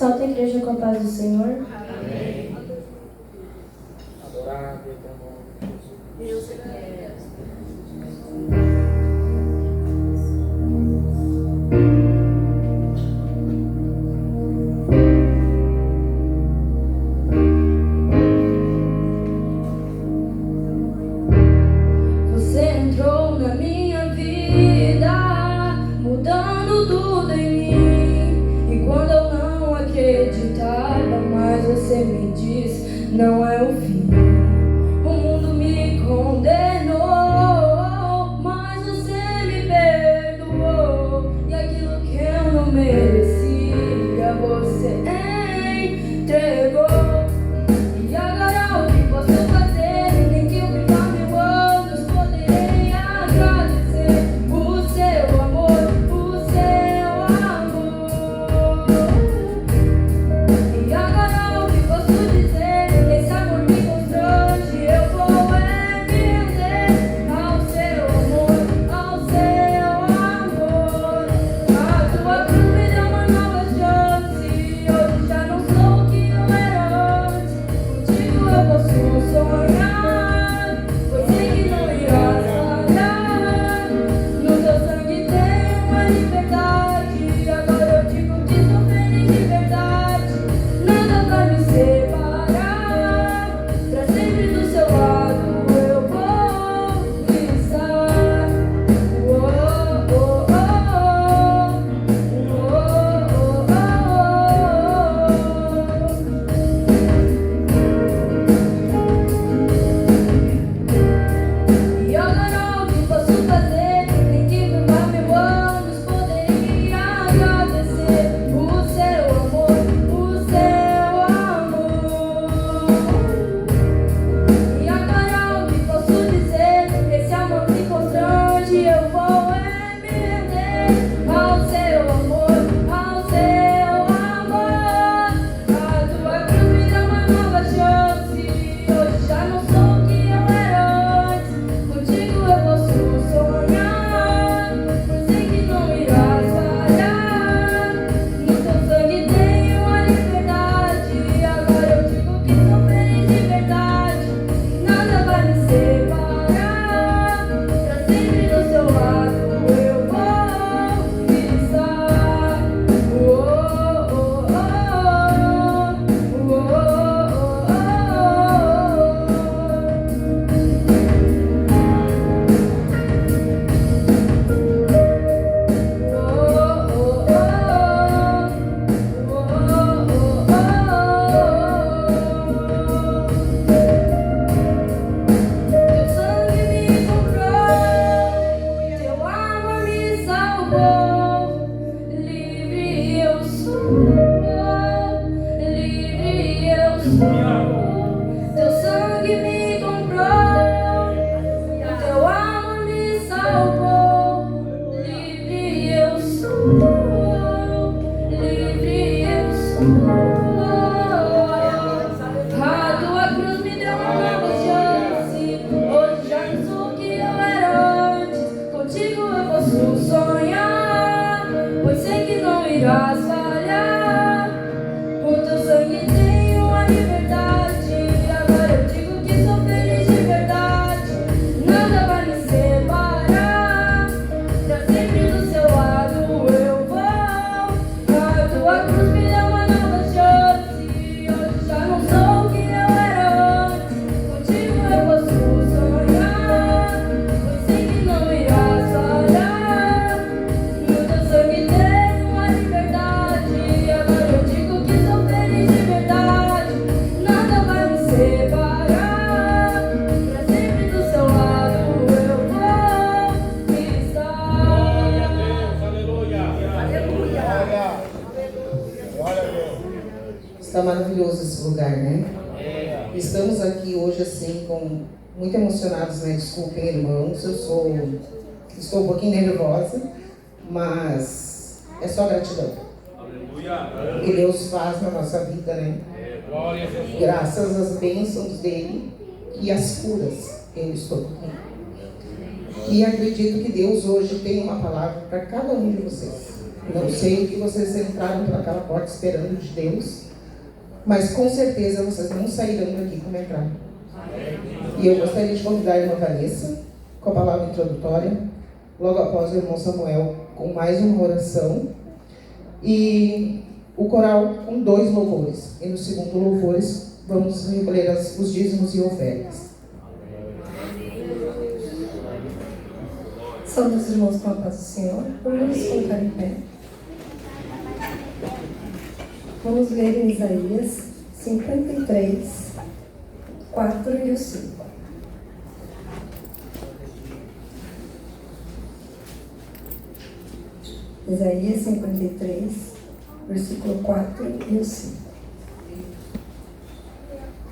Salve a igreja com a paz do Senhor. Amém. Adorado e teu nome, Jesus. Deus é. Você entrou na minha vida, mudando tudo em mim. E quando eu não acreditava, mas você me disse, não é o fim. O mundo me condenou, mas você me perdoou. E aquilo que eu não merecia, você entregou. E agora o que posso fazer? Nem que eu viva 1000 anos, poderei agradecer o seu amor, o seu amor. E agora o que posso dizer? Esse amor me constrange, eu vou me render ao seu amor, ao seu amor. A tua cruz me deu uma nova chance, hoje já não sou o que eu era antes. Contigo eu posso sonhar, pois sei que não irás falhar. No teu sangue tem uma liberdade, agora eu digo que sou feliz de verdade. Nada vai me separar, pra sempre do seu lado eu vou estar. Oh, oh, oh, E agora o que posso fazer? Nem que viva 1000 anos, poderia agradecer o seu amor, o seu amor. E agora o que posso dizer? Esse amor me constrange, eu vou me render ao seu amor, ao seu amor. A tua cruz me dá uma nova chance, hoje já não sou o que eu era antes. Contigo eu posso sonhar, pois sei que não irás falhar. No teu sangue tenho a liberdade, agora eu digo que sou feliz de verdade. Nada vai me separar, pra sempre do seu lado eu vou estar. Oh, oh, oh, Teu sangue me comprou, teu amor me salvou. Livre eu sou, livre eu sou. Teu sangue me comprou, teu amor me salvou. Livre eu sou, livre eu sou. A tua cruz me deu uma nova chance, hoje já não sou o que eu era antes. Contigo eu posso sonhar, pois sei que não irás falhar. O teu sangue tem uma liberdade, agora eu digo que sou feliz de verdade. Nada vai me separar, pra sempre do seu lado eu vou. A tua cruz me deu uma nova chance, hoje já não sou o que eu era antes. Contigo eu posso sonhar, pois sei que não irás falhar. No teu sangue tem uma liberdade, agora eu digo que sou feliz de verdade. Nada vai me separar, pra sempre do seu lado eu vou estar. Aleluia. Está maravilhoso esse lugar, né? Estamos aqui hoje assim, muito emocionados, né? Desculpem, irmãos, estou um pouquinho nervosa, mas é só gratidão. Aleluia. O que Deus faz na nossa vida, né? Glória a Deus. Graças às bênçãos dele e às curas, eu estou aqui. E acredito que Deus hoje tem uma palavra para cada um de vocês. Não sei o que vocês entraram por aquela porta esperando de Deus, mas com certeza vocês não sairão daqui como entraram. E eu gostaria de convidar a irmã Vanessa com a palavra introdutória, logo após o irmão Samuel com mais uma oração, e o coral com 2 louvores. E no segundo louvores vamos recolher os dízimos e ofertas. Saúde os irmãos com a paz do Senhor. Vamos colocar em pé. Vamos ler em Isaías 53, 4 e o 5. Isaías 53, versículo 4 e o 5.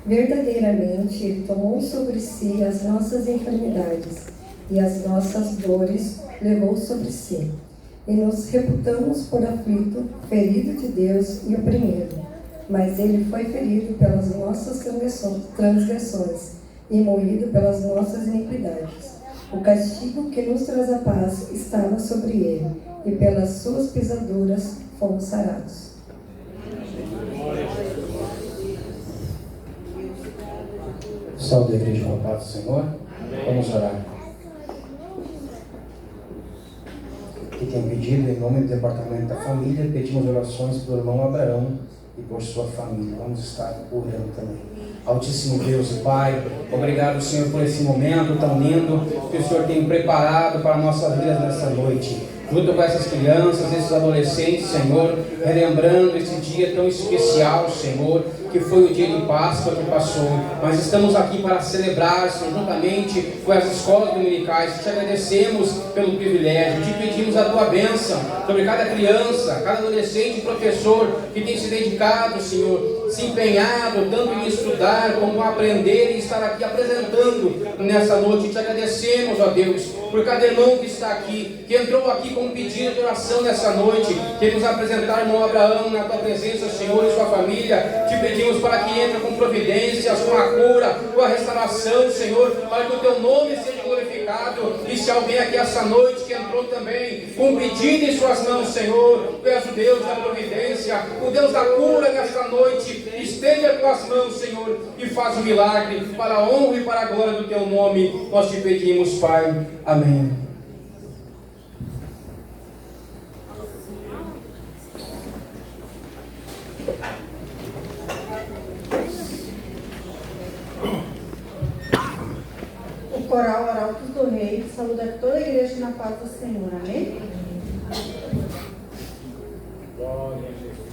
Verdadeiramente, Ele tomou sobre si as nossas enfermidades e as nossas dores levou sobre si. E nos reputamos por aflito, ferido de Deus e oprimido. Mas Ele foi ferido pelas nossas transgressões e moído pelas nossas iniquidades. O castigo que nos traz a paz estava sobre Ele, e pelas suas pisaduras fomos sarados. Saúde a igreja com a paz do Senhor. Vamos orar. Que tem pedido em nome do Departamento da Família, pedimos orações pelo irmão Abraão e por sua família. Vamos estar orando também. Altíssimo Deus e Pai, obrigado, Senhor, por esse momento tão lindo que o Senhor tem preparado para nossas vidas nessa noite. Junto com essas crianças, esses adolescentes, Senhor, relembrando esse dia tão especial, Senhor, que foi o dia de Páscoa que passou. Mas estamos aqui para celebrar, Senhor, juntamente com as escolas dominicais. Te agradecemos pelo privilégio, te pedimos a tua bênção sobre cada criança, cada adolescente e professor que tem se dedicado, Senhor, se empenhado tanto em estudar como a aprender e estar aqui apresentando nessa noite. Te agradecemos, ó Deus, por cada irmão que está aqui, que entrou aqui com um pedido de oração nessa noite. Queremos apresentar o irmão Abraão na tua presença, Senhor, e sua família. Te pedimos para que entre com providências, com a cura, com a restauração, Senhor, para que o teu nome seja glorificado. E se alguém aqui essa noite que entrou também com um pedido em suas mãos, Senhor, tu és o Deus da providência, o Deus da cura nesta noite. Estende as tuas mãos, Senhor, e faz um milagre para a honra e para a glória do teu nome. Nós te pedimos, Pai. Amém. O coral Arautos do Rei saúda toda a igreja na paz do Senhor. Amém? Glória a Jesus.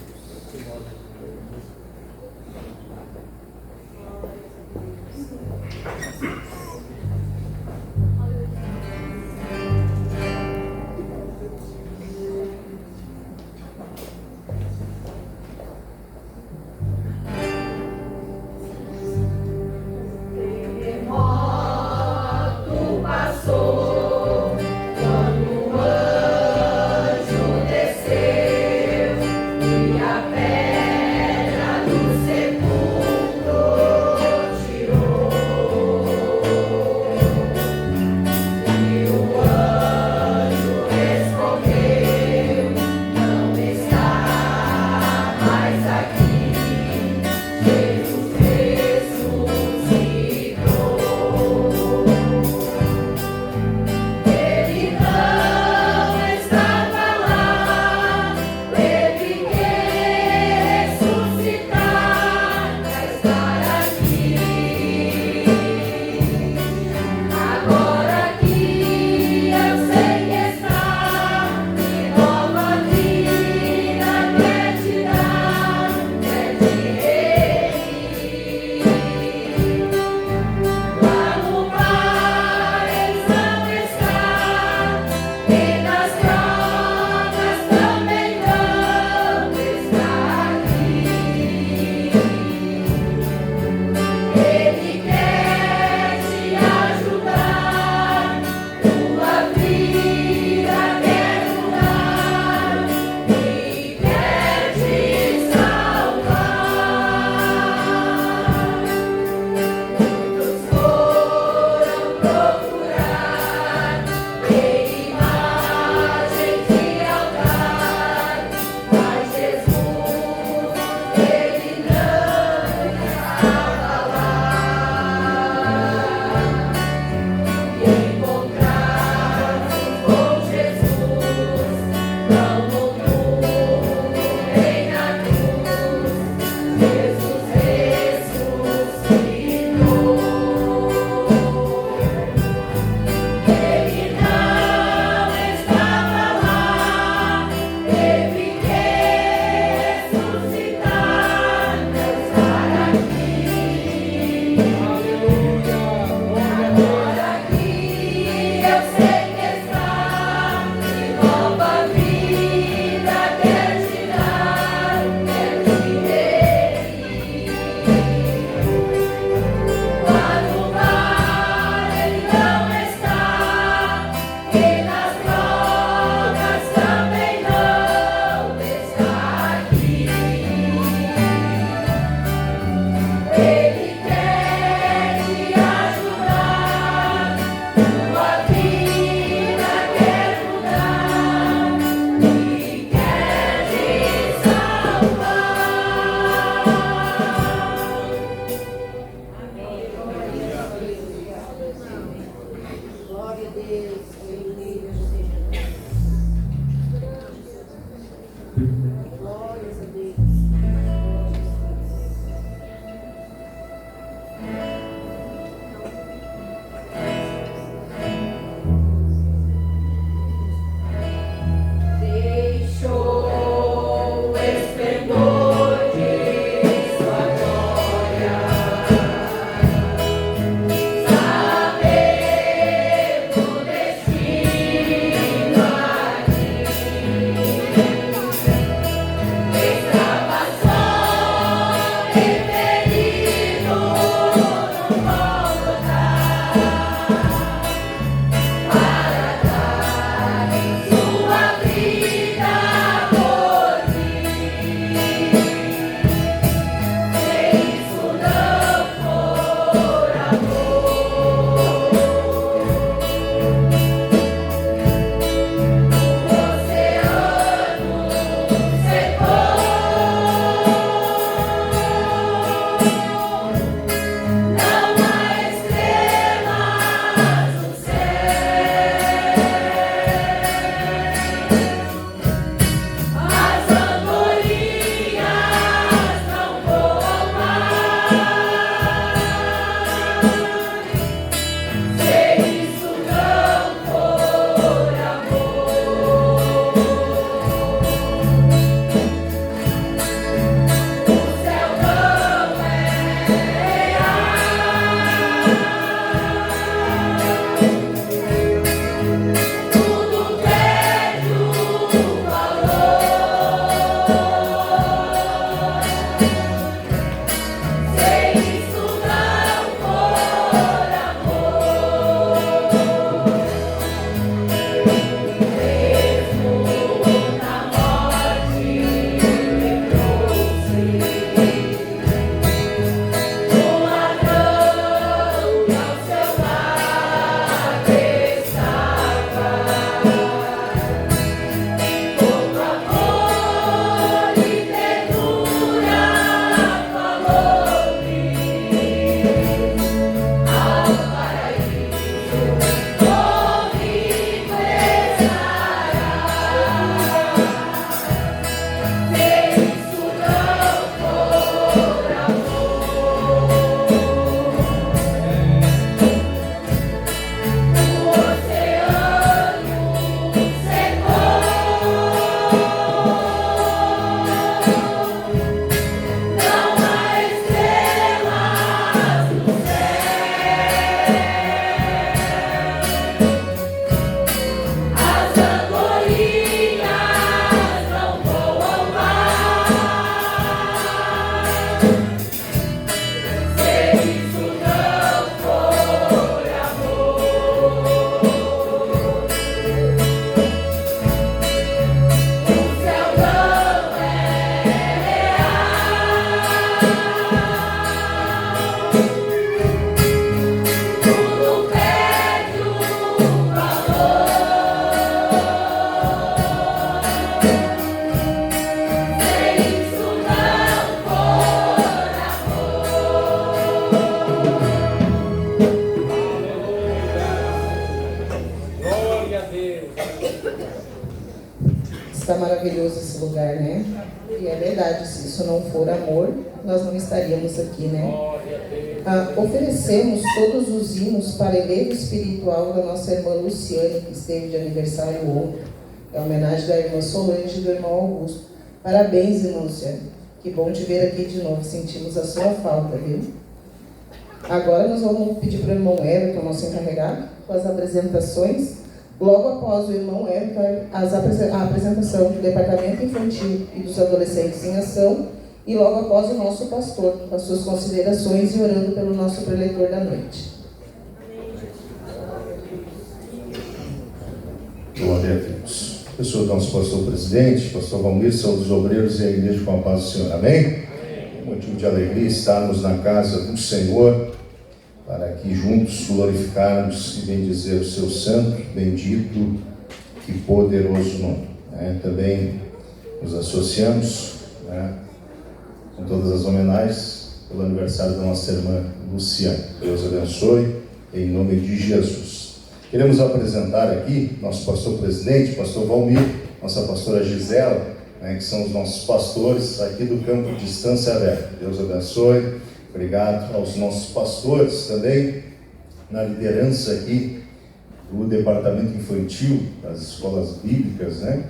Terremoto passou, quando o Deixou o esplendor de sua glória, saber o destino aqui, estava só referido no Gólgota, para dar sua vida por mim. Se isso não for amor, o oceano secou, não há estrelas no céu, as andorinhas não voam mais. Se isso não for amor, o céu não é real. Tudo perde o valor. Se isso não for amor, mesmo na morte lembrou-se do ladrão que ao seu lado estava, todo amor e ternura falou-lhe ao paraíso comigo estará. Se isso não for amor, o oceano secou, não há estrelas no céu, as andorinhas não voam mais. Se isso não for amor, o céu não é real. Tudo perde o valor. Se isso não for Glória a Deus. Está maravilhoso esse lugar, né? E é verdade, se isso não for amor, nós não estaríamos aqui, né? Glória a Deus. Oferecemos todos os hinos para elevo espiritual da nossa irmã Luciane, que esteve de aniversário ontem. É a homenagem da irmã Solange e do irmão Augusto. Parabéns, irmã Luciane. Que bom te ver aqui de novo. Sentimos a sua falta, viu? Agora nós vamos pedir para o irmão Everton, nosso encarregado, com as apresentações. Logo após o irmão Everton, a apresentação do Departamento Infantil e dos Adolescentes em Ação. E logo após o nosso pastor, com as suas considerações e orando pelo nosso preletor da noite. Glória a Deus. Pessoa do nosso pastor presidente, pastor Valmir, saúde dos obreiros e a igreja com a paz do Senhor. Amém? É motivo de alegria estarmos na casa do Senhor, para que juntos glorificarmos e bendizer o seu santo, bendito e poderoso nome. Também nos associamos com todas as homenagens pelo aniversário da nossa irmã Luciane. Deus abençoe, em nome de Jesus. Queremos apresentar aqui nosso pastor presidente, pastor Valmir, nossa pastora Gisela, né, que são os nossos pastores aqui do campo de Estância Velha. Deus abençoe. Obrigado aos nossos pastores também, na liderança aqui do departamento infantil, das escolas bíblicas, né?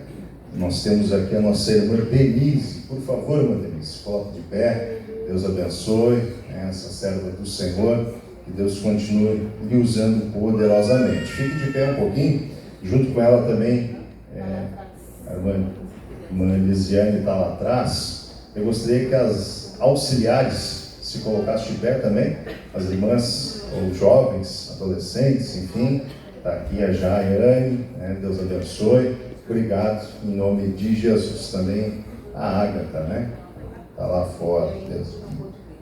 Nós temos aqui a nossa irmã Denise. Por favor, irmã Denise, coloque de pé. Deus abençoe, né, essa serva do Senhor. Que Deus continue lhe usando poderosamente. Fique de pé um pouquinho. Junto com ela também, a irmã Elisiane está lá atrás. Eu gostaria que as auxiliares se colocassem de pé também. As irmãs, ou jovens, adolescentes, enfim. Está aqui a Jaiane, né? Deus abençoe. Obrigado, em nome de Jesus. Também a Ágata, né? Está lá fora, Deus.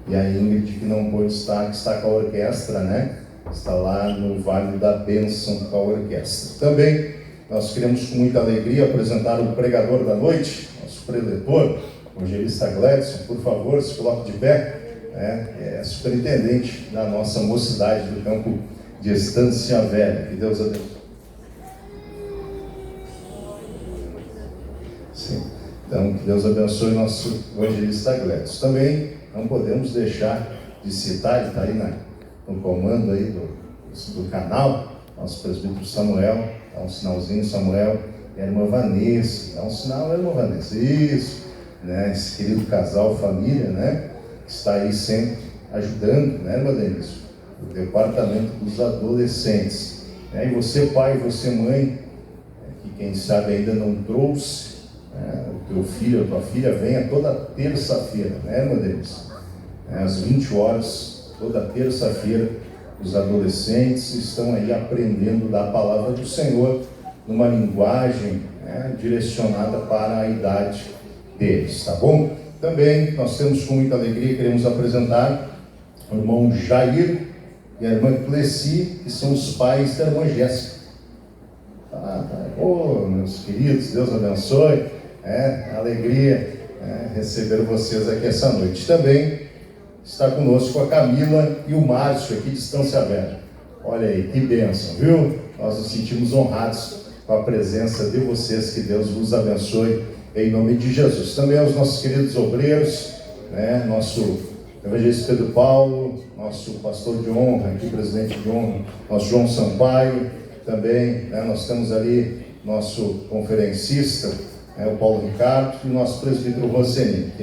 E a Ingrid, que não pôde estar, que está com a orquestra, né? Está lá no Vale da Bênção com a orquestra. Também nós queremos com muita alegria apresentar o pregador da noite, nosso preletor, o evangelista Gledson. Por favor, se coloque de pé. É superintendente da nossa mocidade do campo de Estância Velha. Que Deus abençoe. Sim. Então, que Deus abençoe nosso evangelista Gledson. Também não podemos deixar de citar, ele está aí no comando aí do canal, nosso presbítero Samuel. Dá um sinalzinho, Samuel. E a irmã Vanessa. Dá um sinal, irmã Vanessa. Isso. Né? Esse querido casal, família, né? Que está aí sempre ajudando, né, irmã Denise? O departamento dos adolescentes. E você, pai, você, mãe, que quem sabe ainda não trouxe, o teu filho, a tua filha, venha toda terça-feira, né, irmã Denise? Às 20 horas, toda terça-feira, os adolescentes estão aí aprendendo da palavra do Senhor, numa linguagem direcionada para a idade deles, tá bom? Também nós temos com muita alegria, queremos apresentar o irmão Jair e a irmã Cleci, que são os pais da irmã Jéssica. Meus queridos, Deus abençoe. Alegria receber vocês aqui essa noite. Também está conosco a Camila e o Márcio aqui de Estância Velha. Olha aí, que bênção, viu? Nós nos sentimos honrados com a presença de vocês. Que Deus vos abençoe em nome de Jesus. Também aos nossos queridos obreiros, nosso evangelista Pedro Paulo, nosso pastor de honra, aqui presidente de honra, nosso João Sampaio. Também nós temos ali nosso conferencista, o Paulo Ricardo, e o nosso presbítero Roseni, que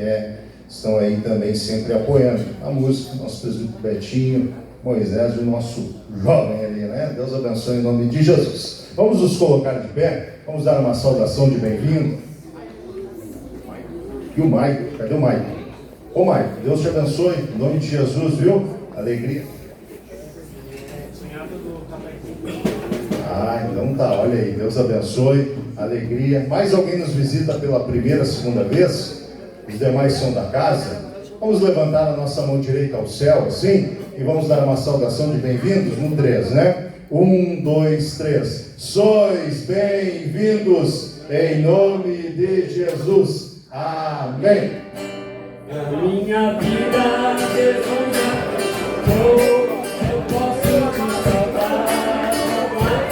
estão aí também sempre apoiando a música, nosso presbítero Betinho, Moisés e o nosso jovem ali, né? Deus abençoe em nome de Jesus. Vamos nos colocar de pé, vamos dar uma saudação de bem-vindo. E o Maico, cadê o Maico? Ô Maico, Deus te abençoe, em nome de Jesus, viu? Alegria. Então tá, olha aí, Deus abençoe, alegria. Mais alguém nos visita pela primeira, segunda vez? Os demais são da casa? Vamos levantar a nossa mão direita ao céu, assim, e vamos dar uma saudação de bem-vindos, no 3, né? 1, 2, 3. Sois bem-vindos em nome de Jesus. Amém. A minha vida, Jesus, eu posso te salvar. Amém.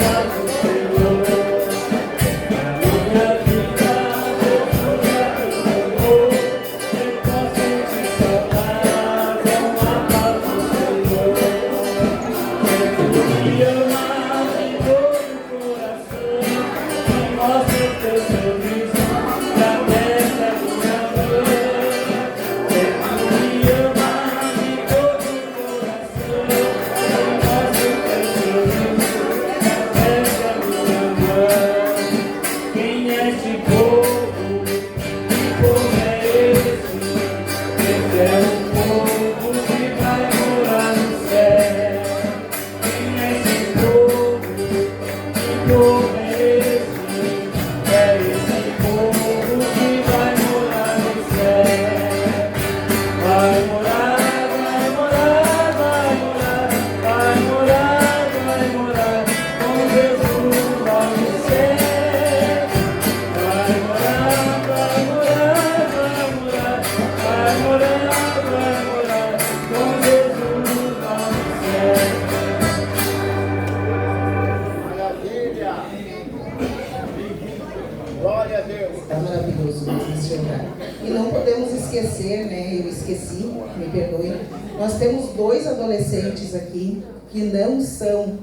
maravilhoso nesse lugar. E não podemos esquecer, né? Eu esqueci, me perdoem. Nós temos 2 adolescentes aqui que não são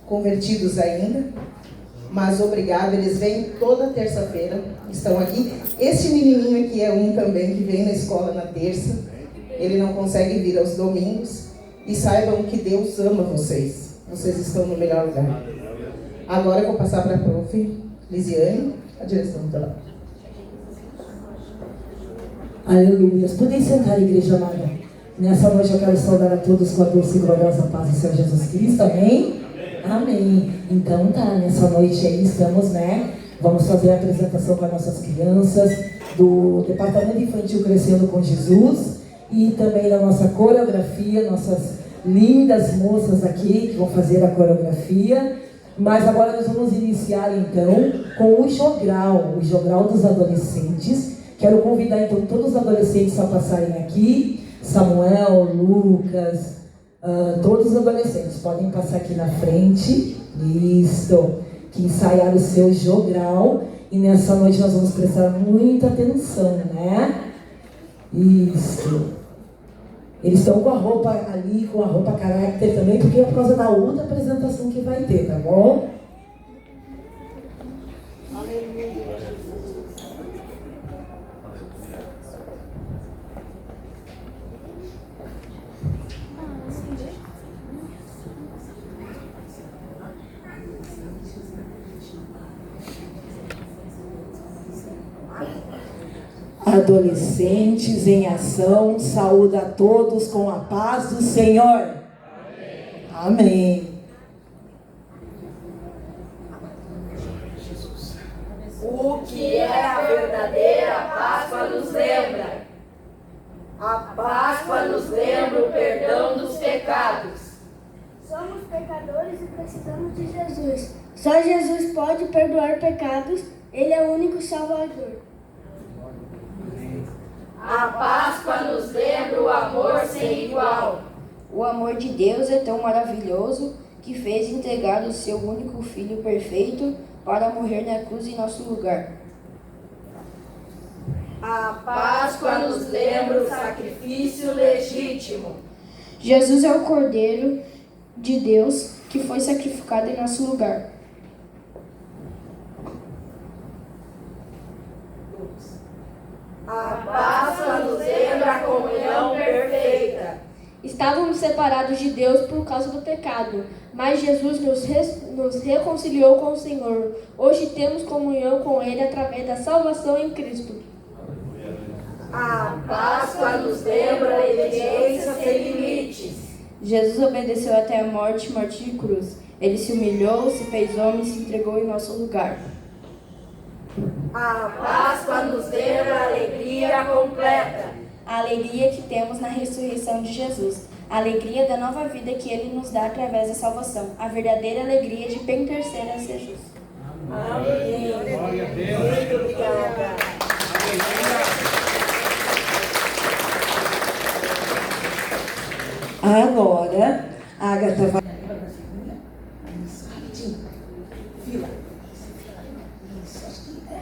convertidos ainda, mas obrigado, eles vêm toda terça-feira, estão aqui. Esse menininho aqui é um também que vem na escola na terça, ele não consegue vir aos domingos, e saibam que Deus ama vocês, vocês estão no melhor lugar. Agora eu vou passar para a prof. Lisiane, a direção do trabalho. Aleluia. Podem sentar, igreja amada. Nessa noite eu quero saudar a todos com a doce e gloriosa paz do Senhor Jesus Cristo. Amém? Amém. Então tá, nessa noite aí estamos, né? Vamos fazer a apresentação com as nossas crianças do Departamento Infantil Crescendo com Jesus e também da nossa coreografia, nossas lindas moças aqui que vão fazer a coreografia. Mas agora nós vamos iniciar então com o jogral dos adolescentes. Quero convidar então todos os adolescentes a passarem aqui. Samuel, Lucas, todos os adolescentes podem passar aqui na frente. Isso, que ensaiaram o seu jogral. E nessa noite nós vamos prestar muita atenção, né? Isso. Eles estão com a roupa ali, com a roupa caráter também, porque é por causa da outra apresentação que vai ter, tá bom? Adolescentes em ação, saúda a todos com a paz do Senhor. Amém. Amém. O que é a verdadeira Páscoa nos lembra? A Páscoa nos lembra o perdão dos pecados. Somos pecadores e precisamos de Jesus. Só Jesus pode perdoar pecados, Ele é o único Salvador. A Páscoa nos lembra o amor sem igual. O amor de Deus é tão maravilhoso que fez entregar o seu único Filho perfeito para morrer na cruz em nosso lugar. A Páscoa nos lembra o sacrifício legítimo. Jesus é o Cordeiro de Deus que foi sacrificado em nosso lugar. A Páscoa nos lembra a comunhão perfeita. Estávamos separados de Deus por causa do pecado, mas Jesus nos reconciliou com o Senhor. Hoje temos comunhão com Ele através da salvação em Cristo. A Páscoa nos lembra a obediência sem limites. Jesus obedeceu até a morte de cruz. Ele se humilhou, se fez homem e se entregou em nosso lugar. A Páscoa nos lembra a alegria completa. A alegria que temos na ressurreição de Jesus. A alegria da nova vida que Ele nos dá através da salvação. A verdadeira alegria de pertencer a Jesus. Amém. Glória a Deus. Muito obrigada. Agora, a Agatha vai... Fila. Isso, acho que é.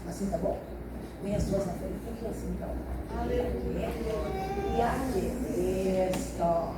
Assim tá bom? Vem as duas na frente, fica assim então. Aleluia. E aqui. Isso. Tá.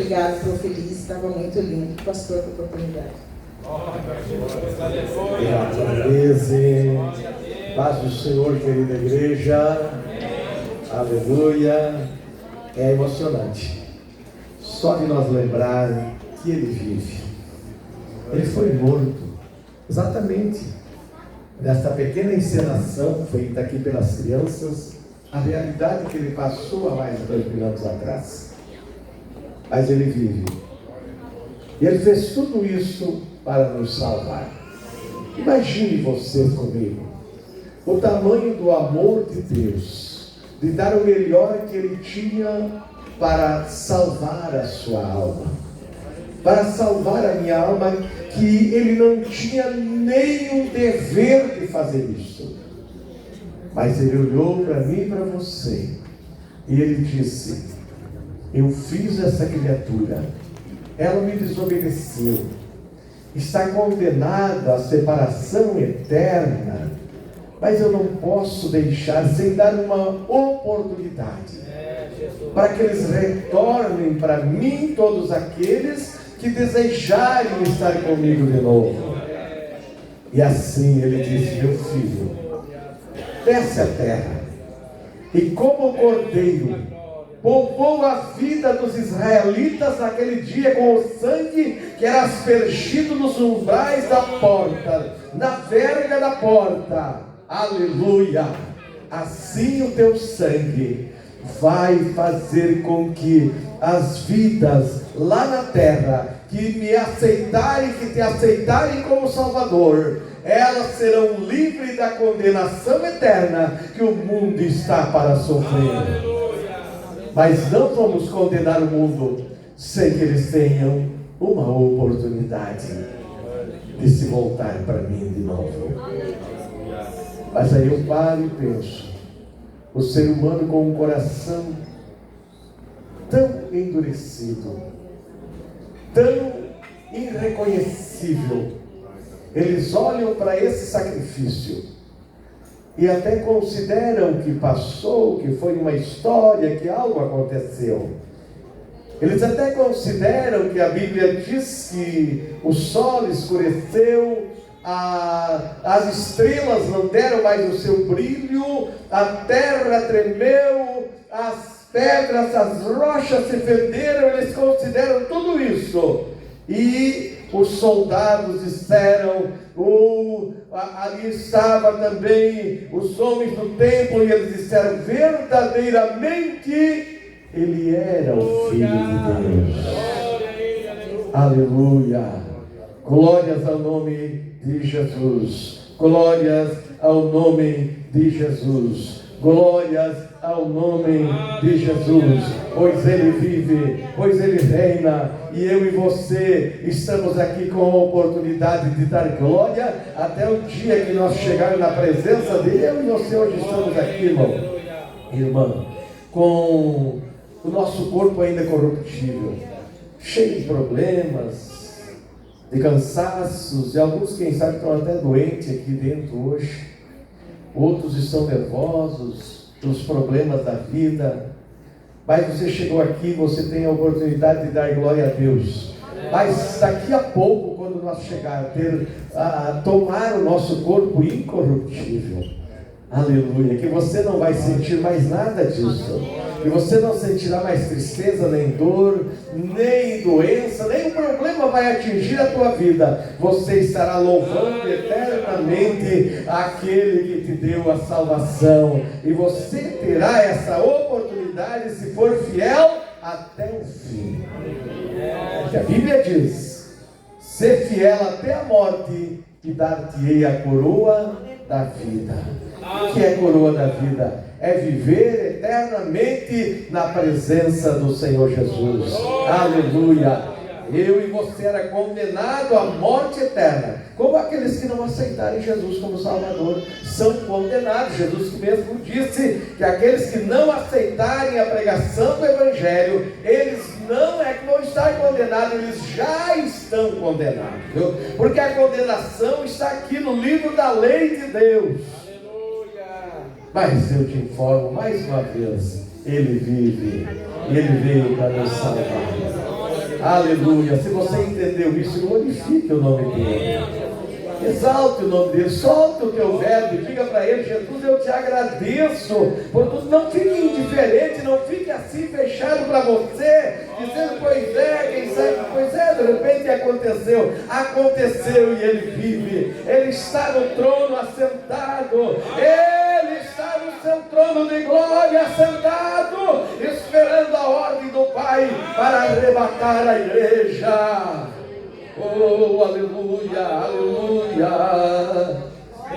obrigado, estou feliz, estava muito lindo. Pastor, pela oportunidade. Obrigado, Denise. Paz do Senhor, querida igreja. Aleluia. É emocionante. Só de nós lembrar que ele vive. Ele foi morto. Exatamente. Nesta pequena encenação feita aqui pelas crianças, a realidade que ele passou há mais de 2.000 anos atrás. Mas ele vive. E ele fez tudo isso para nos salvar. Imagine você comigo o tamanho do amor de Deus, de dar o melhor que ele tinha para salvar a sua alma, para salvar a minha alma, que ele não tinha nem o dever de fazer isso. Mas ele olhou para mim e para você e ele disse: eu fiz essa criatura, ela me desobedeceu, está condenada à separação eterna, mas eu não posso deixar sem dar uma oportunidade para que eles retornem para mim, todos aqueles que desejarem estar comigo de novo. E assim ele disse: meu filho, desce à terra, e como o cordeiro poupou a vida dos israelitas naquele dia com o sangue que era aspergido nos umbrais da porta, na verga da porta, aleluia, assim o teu sangue vai fazer com que as vidas lá na terra que me aceitarem, que te aceitarem como Salvador, elas serão livres da condenação eterna que o mundo está para sofrer. Mas não vamos condenar o mundo sem que eles tenham uma oportunidade de se voltar para mim de novo. Mas aí eu paro e penso, o ser humano com um coração tão endurecido, tão irreconhecível, eles olham para esse sacrifício e até consideram que passou, que foi uma história, que algo aconteceu. Eles até consideram que a Bíblia diz que o sol escureceu, as estrelas não deram mais o seu brilho, a terra tremeu, as pedras, as rochas se fenderam. Eles consideram tudo isso. E os soldados disseram, ali estava também os homens do templo, e eles disseram, verdadeiramente ele era o Filho de Deus. Aleluia, glórias ao nome de Jesus, glórias ao nome de Jesus, glórias ao nome de Jesus, pois Ele vive, pois Ele reina, e eu e você estamos aqui com a oportunidade de dar glória até o dia que nós chegarmos na presença dEle. Eu e você hoje estamos aqui, irmã, com o nosso corpo ainda corruptível, cheio de problemas, de cansaços, e alguns, quem sabe, estão até doentes aqui dentro hoje. Outros estão nervosos dos problemas da vida. Mas você chegou aqui, você tem a oportunidade de dar glória a Deus. Mas daqui a pouco, quando nós chegar a tomar o nosso corpo incorruptível, aleluia, que você não vai sentir mais nada disso, que você não sentirá mais tristeza, nem dor, nem doença, nem problema vai atingir a tua vida. Você estará louvando eternamente aquele que te deu a salvação, e você terá essa oportunidade se for fiel até o fim. Porque a Bíblia diz, ser fiel até a morte, e dar-te-ei a coroa da vida. O que é coroa da vida? É viver eternamente na presença do Senhor Jesus. Aleluia! Eu e você era condenado à morte eterna, como aqueles que não aceitarem Jesus como Salvador são condenados. Jesus mesmo disse que aqueles que não aceitarem a pregação do Evangelho, eles não é que vão estar condenados, eles já estão condenados, viu? Porque a condenação está aqui no livro da lei de Deus. Mas eu te informo mais uma vez, Ele vive, e Ele veio para nos salvar. Aleluia. Se você entendeu isso, glorifique o nome dele. Exalte o nome dele, solta o teu verbo e diga para ele: Jesus, eu te agradeço por tudo. Não fique indiferente, não fique assim fechado para você, dizendo: pois é, quem sabe, pois é, de repente aconteceu e ele vive, ele está no trono assentado, ele está no seu trono de glória assentado, esperando a ordem do Pai para arrebatar a igreja. Oh, aleluia, aleluia.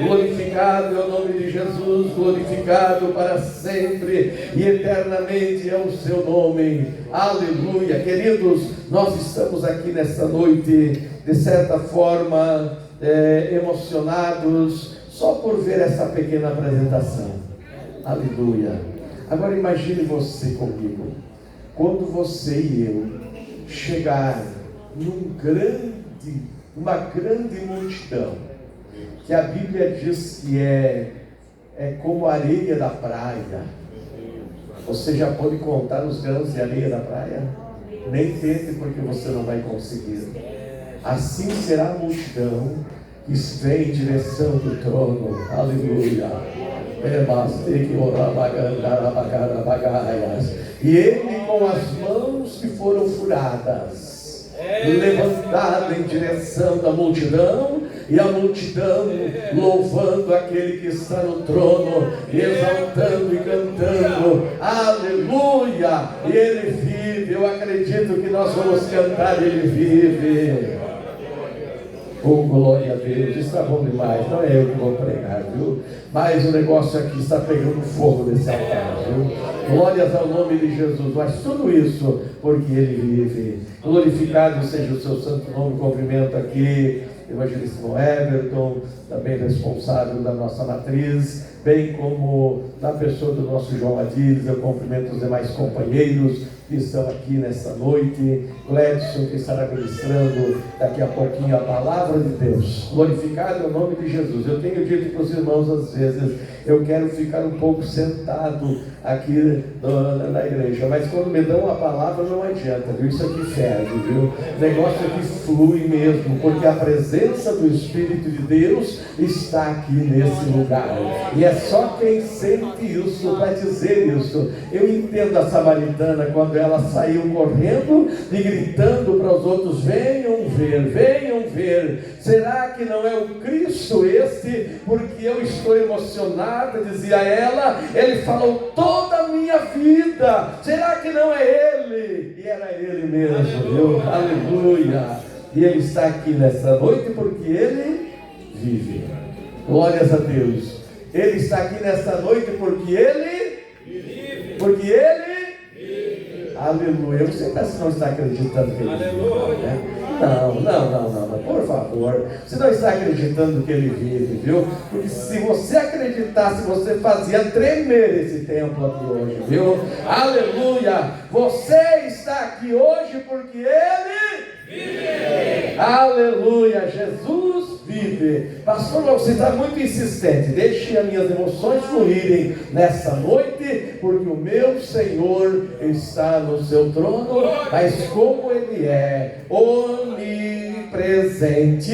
Glorificado é o nome de Jesus, glorificado para sempre e eternamente é o seu nome. Aleluia. Queridos, nós estamos aqui nesta noite, de certa forma, emocionados, só por ver essa pequena apresentação. Aleluia. Agora imagine você comigo, quando você e eu chegar uma grande multidão, que a Bíblia diz que é como a areia da praia. Você já pode contar os grãos de areia da praia? Nem tente, porque você não vai conseguir. Assim será a multidão que vem em direção do trono. Aleluia. E ele, com as mãos que foram furadas, levantado em direção da multidão, e a multidão louvando aquele que está no trono, exaltando e cantando, aleluia, e ele vive. Eu acredito que nós vamos cantar: ele vive. Oh, glória a Deus, isso está bom demais. Não é eu que vou pregar, viu? Mas o negócio aqui está pegando fogo nesse altar, viu? Glórias ao nome de Jesus. Mas tudo isso porque ele vive. Glorificado seja o seu santo nome. Cumprimento aqui evangelista Everton, também responsável da nossa matriz, bem como na pessoa do nosso João Adires. Eu cumprimento os demais companheiros que estão aqui nesta noite, Gledson, que estará ministrando daqui a pouquinho a palavra de Deus. Glorificado é o nome de Jesus. Eu tenho dito para os irmãos, às vezes, eu quero ficar um pouco sentado aqui na igreja, mas quando me dão a palavra não adianta, viu? Isso aqui ferve, viu? O negócio aqui flui mesmo, porque a presença do Espírito de Deus está aqui nesse lugar, e é só quem sente isso para dizer isso. Eu entendo a samaritana quando ela saiu correndo e gritando para os outros: venham ver, venham ver, será que não é o Cristo este? Porque eu estou emocionada, dizia ela, ele falou toda a minha vida, será que não é ele? E era ele mesmo, viu? Aleluia. E ele está aqui nessa noite porque ele vive. Glórias a Deus. Ele está aqui nessa noite porque ele vive. Porque ele vive. Aleluia. Você não está acreditando que ele vive, né? Não, por favor. Você não está acreditando que ele vive, viu? Porque se você acreditasse, você fazia tremer esse templo aqui hoje, viu? Aleluia. Você está aqui hoje porque ele vive. Aleluia. Jesus vive. Pastor, você está muito insistente. Deixe as minhas emoções fluírem nessa noite, porque o meu Senhor está no seu trono, mas como ele é onipresente,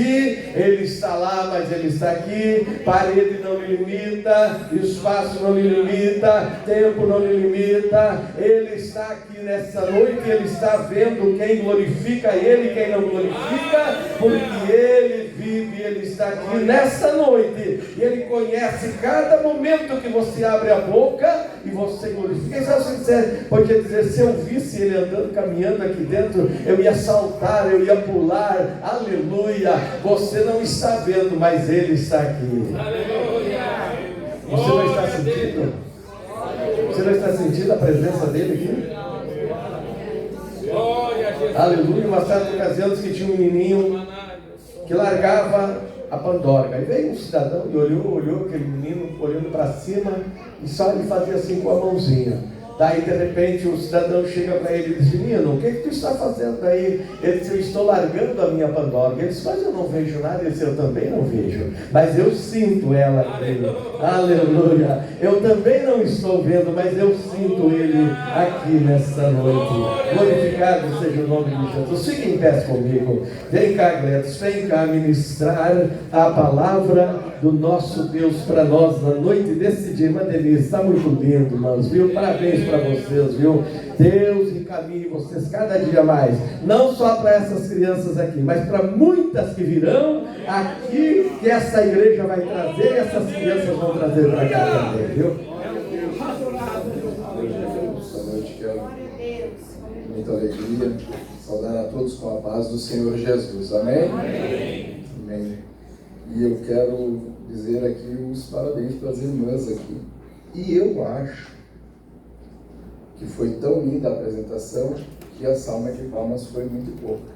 ele está lá, mas ele está aqui. Parede não lhe limita, espaço não lhe limita, tempo não lhe limita. Ele está aqui nessa noite, ele está vendo quem glorifica ele e quem não glorifica, porque ele vive, ele está aqui nessa noite, e ele conhece cada momento que você abre a boca e você glorifica. Se você podia dizer, se eu visse ele andando, caminhando aqui dentro, eu ia saltar, eu ia pular. Aleluia. Você não está vendo, mas ele está aqui. Aleluia. Você não está sentindo? Você não está sentindo a presença dele aqui? Aleluia. Uma certa ocasião que tinha um menino que largava a pandorga, e veio um cidadão e olhou aquele menino olhando para cima, e só ele fazia assim com a mãozinha, Daí, de repente, o cidadão chega para ele e diz: menino, o que tu está fazendo aí? Ele disse: eu estou largando a minha pandorga. Ele disse: mas eu não vejo nada. Ele disse: eu também não vejo, mas eu sinto ela aqui. Aleluia! Eu também não estou vendo, mas eu sinto ele aqui nesta noite. Glorificado seja o nome de Jesus. Fiquem em pé comigo. Vem cá, Gletos, vem cá ministrar a palavra do nosso Deus para nós na noite desse dia. Irmã Denise, está muito lindo, irmãos, viu? Parabéns para vocês, viu? Deus encaminhe vocês cada dia mais, não só para essas crianças aqui, mas para muitas que virão aqui, que essa igreja vai trazer, e essas crianças vão trazer para cá também, viu? Esta noite quero, com muita alegria, saudar a todos com a paz do Senhor Jesus. Amém? Amém. Amém. E eu quero dizer aqui os parabéns para as irmãs aqui. E eu acho que foi tão linda a apresentação que a salva de palmas foi muito pouca.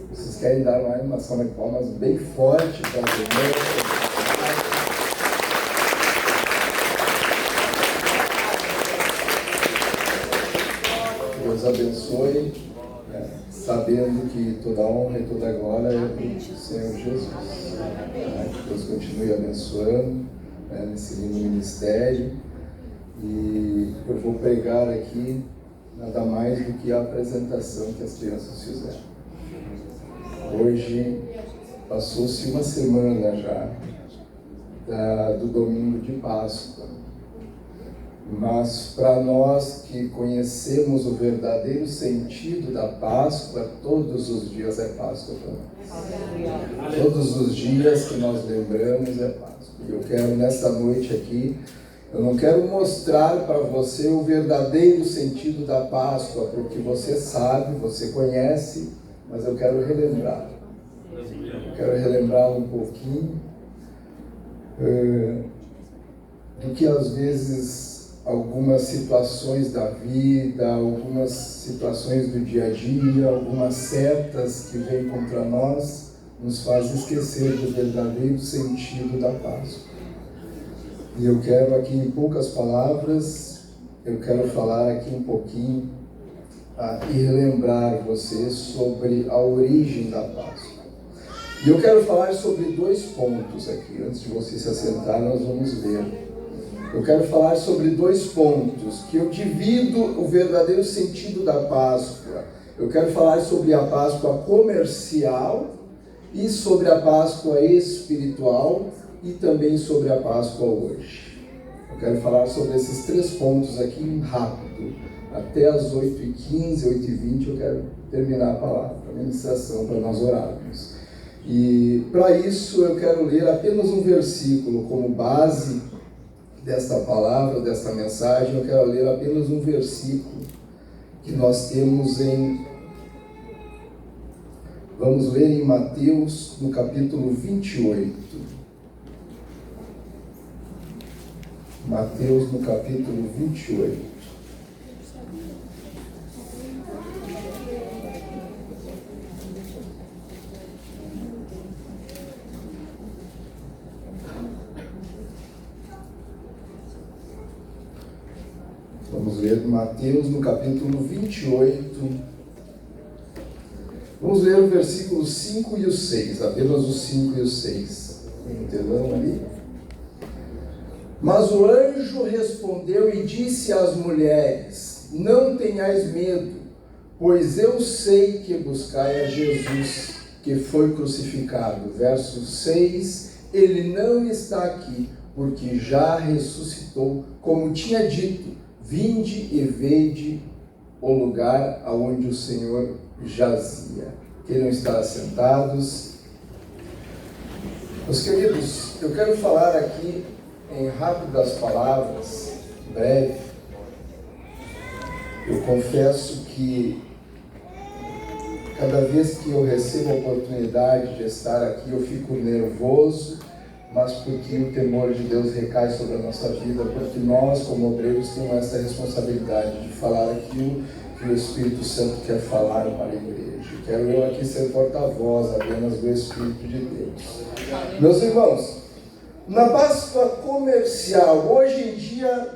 Vocês querem dar uma salva de palmas bem forte para as irmãs? Deus abençoe, sabendo que toda honra e toda glória é do Senhor Jesus. Que Deus continue abençoando nesse lindo ministério. E eu vou pregar aqui nada mais do que a apresentação que as crianças fizeram. Hoje passou-se uma semana já do domingo de Páscoa. Mas para nós que conhecemos o verdadeiro sentido da Páscoa, todos os dias é Páscoa para nós. Todos os dias que nós lembramos é Páscoa. E eu quero nessa noite aqui, eu não quero mostrar para você o verdadeiro sentido da Páscoa, porque você sabe, você conhece, mas eu quero relembrar. Eu quero relembrar um pouquinho do que às vezes algumas situações da vida, algumas situações do dia a dia, algumas setas que vêm contra nós, nos fazem esquecer do verdadeiro sentido da Páscoa. E eu quero aqui, em poucas palavras, eu quero falar aqui um pouquinho e relembrar você sobre a origem da Páscoa. E eu quero falar sobre 2 pontos aqui, antes de você se assentar, nós vamos ver. Eu quero falar sobre 2 pontos, que eu divido o verdadeiro sentido da Páscoa. Eu quero falar sobre a Páscoa comercial e sobre a Páscoa espiritual e também sobre a Páscoa hoje. Eu quero falar sobre esses 3 pontos aqui rápido. Até as 8h15, 8h20 eu quero terminar a palavra, a ministração, para nós orarmos. E para isso eu quero ler apenas um versículo como base desta palavra, desta mensagem. Eu quero ler apenas um versículo que nós temos vamos ler em Mateus, no capítulo 28. Mateus, no capítulo 28. Vamos ler Mateus, no capítulo 28. Vamos ler o versículo 5 e o 6, apenas o 5 e o 6. Tem um telão ali. Mas o anjo respondeu e disse às mulheres: não tenhais medo, pois eu sei que buscai a Jesus, que foi crucificado. Verso 6, ele não está aqui, porque já ressuscitou, como tinha dito. Vinde e vede o lugar aonde o Senhor jazia. Queiram estar assentados. Meus queridos, eu quero falar aqui em rápidas palavras, breve. Eu confesso que cada vez que eu recebo a oportunidade de estar aqui, eu fico nervoso, mas porque o temor de Deus recai sobre a nossa vida, porque nós, como obreiros, temos essa responsabilidade de falar aquilo que o Espírito Santo quer falar para a igreja. Quero eu aqui ser porta-voz apenas do Espírito de Deus. Meus irmãos, Na Páscoa comercial, hoje em dia,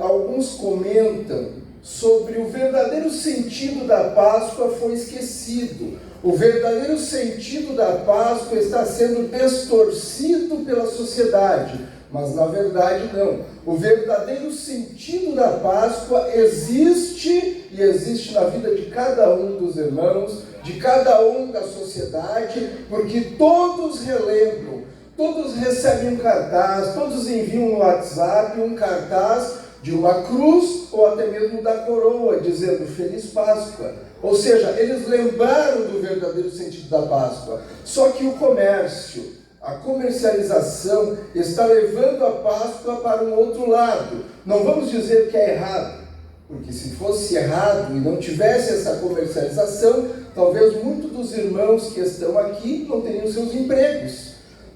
alguns comentam sobre o verdadeiro sentido da Páscoa foi esquecido. O verdadeiro sentido da Páscoa está sendo distorcido pela sociedade, mas na verdade não. O verdadeiro sentido da Páscoa existe e existe na vida de cada um dos irmãos, de cada um da sociedade, porque todos relembram, todos recebem um cartaz, todos enviam no WhatsApp um cartaz de uma cruz ou até mesmo da coroa, dizendo Feliz Páscoa. Ou seja, eles lembraram do verdadeiro sentido da Páscoa. Só que o comércio, a comercialização está levando a Páscoa para um outro lado. Não vamos dizer que é errado, porque se fosse errado e não tivesse essa comercialização, talvez muitos dos irmãos que estão aqui não teriam seus empregos.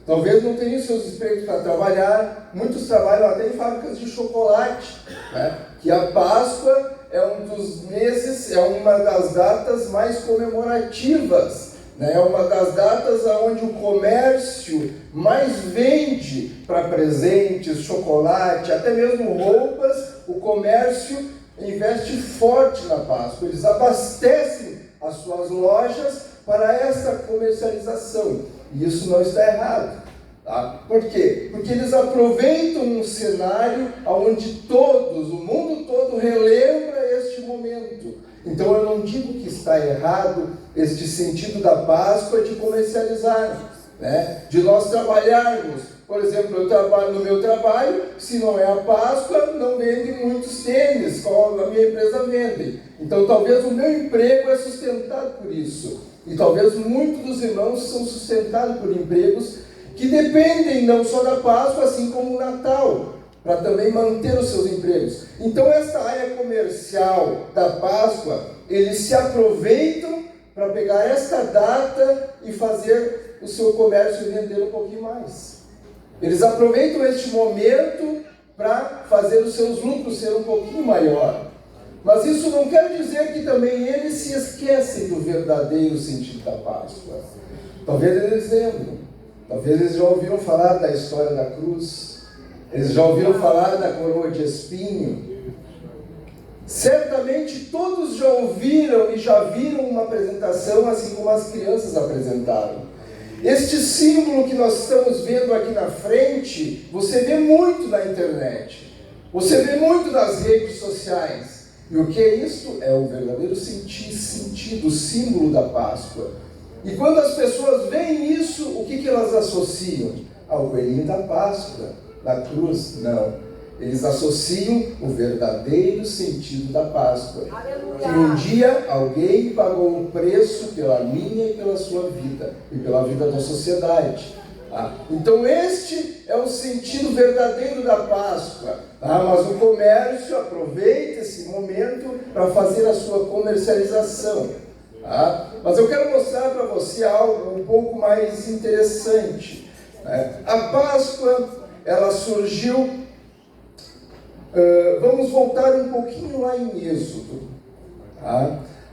Talvez não teriam seus empregos para trabalhar. Muitos trabalham até em fábricas de chocolate, né? Que a Páscoa é um dos meses, é uma das datas mais comemorativas, né? É uma das datas onde o comércio mais vende para presentes, chocolate, até mesmo roupas. O comércio investe forte na Páscoa. Eles abastecem as suas lojas para essa comercialização. E isso não está errado. Tá? Por quê? Porque eles aproveitam um cenário onde todos, o mundo todo relembra este momento. Então eu não digo que está errado este sentido da Páscoa de comercializar, né? De nós trabalharmos. Por exemplo, eu trabalho no meu trabalho, se não é a Páscoa, não vendem muitos tênis, como a minha empresa vende. Então talvez o meu emprego é sustentado por isso. E talvez muitos dos irmãos são sustentados por empregos que dependem não só da Páscoa, assim como o Natal, para também manter os seus empregos. Então esta área comercial da Páscoa, eles se aproveitam para pegar esta data e fazer o seu comércio vender um pouquinho mais. Eles aproveitam este momento para fazer os seus lucros ser um pouquinho maior. Mas isso não quer dizer que também eles se esquecem do verdadeiro sentido da Páscoa. Talvez eles lembrem. Talvez eles já ouviram falar da história da cruz. Eles já ouviram falar da coroa de espinho. Certamente todos já ouviram e já viram uma apresentação assim como as crianças apresentaram. Este símbolo que nós estamos vendo aqui na frente, você vê muito na internet. Você vê muito nas redes sociais. E o que é isso? É o verdadeiro sentido, o símbolo da Páscoa. E quando as pessoas veem isso, o que elas associam? Ao coelhinho da Páscoa, da cruz? Não. Eles associam o verdadeiro sentido da Páscoa. Aleluia. Que um dia alguém pagou um preço pela minha e pela sua vida, e pela vida da sociedade. Então este é o sentido verdadeiro da Páscoa. Mas o comércio aproveita esse momento para fazer a sua comercialização. Mas eu quero mostrar para você algo um pouco mais interessante. A Páscoa, ela surgiu, vamos voltar um pouquinho lá em Êxodo,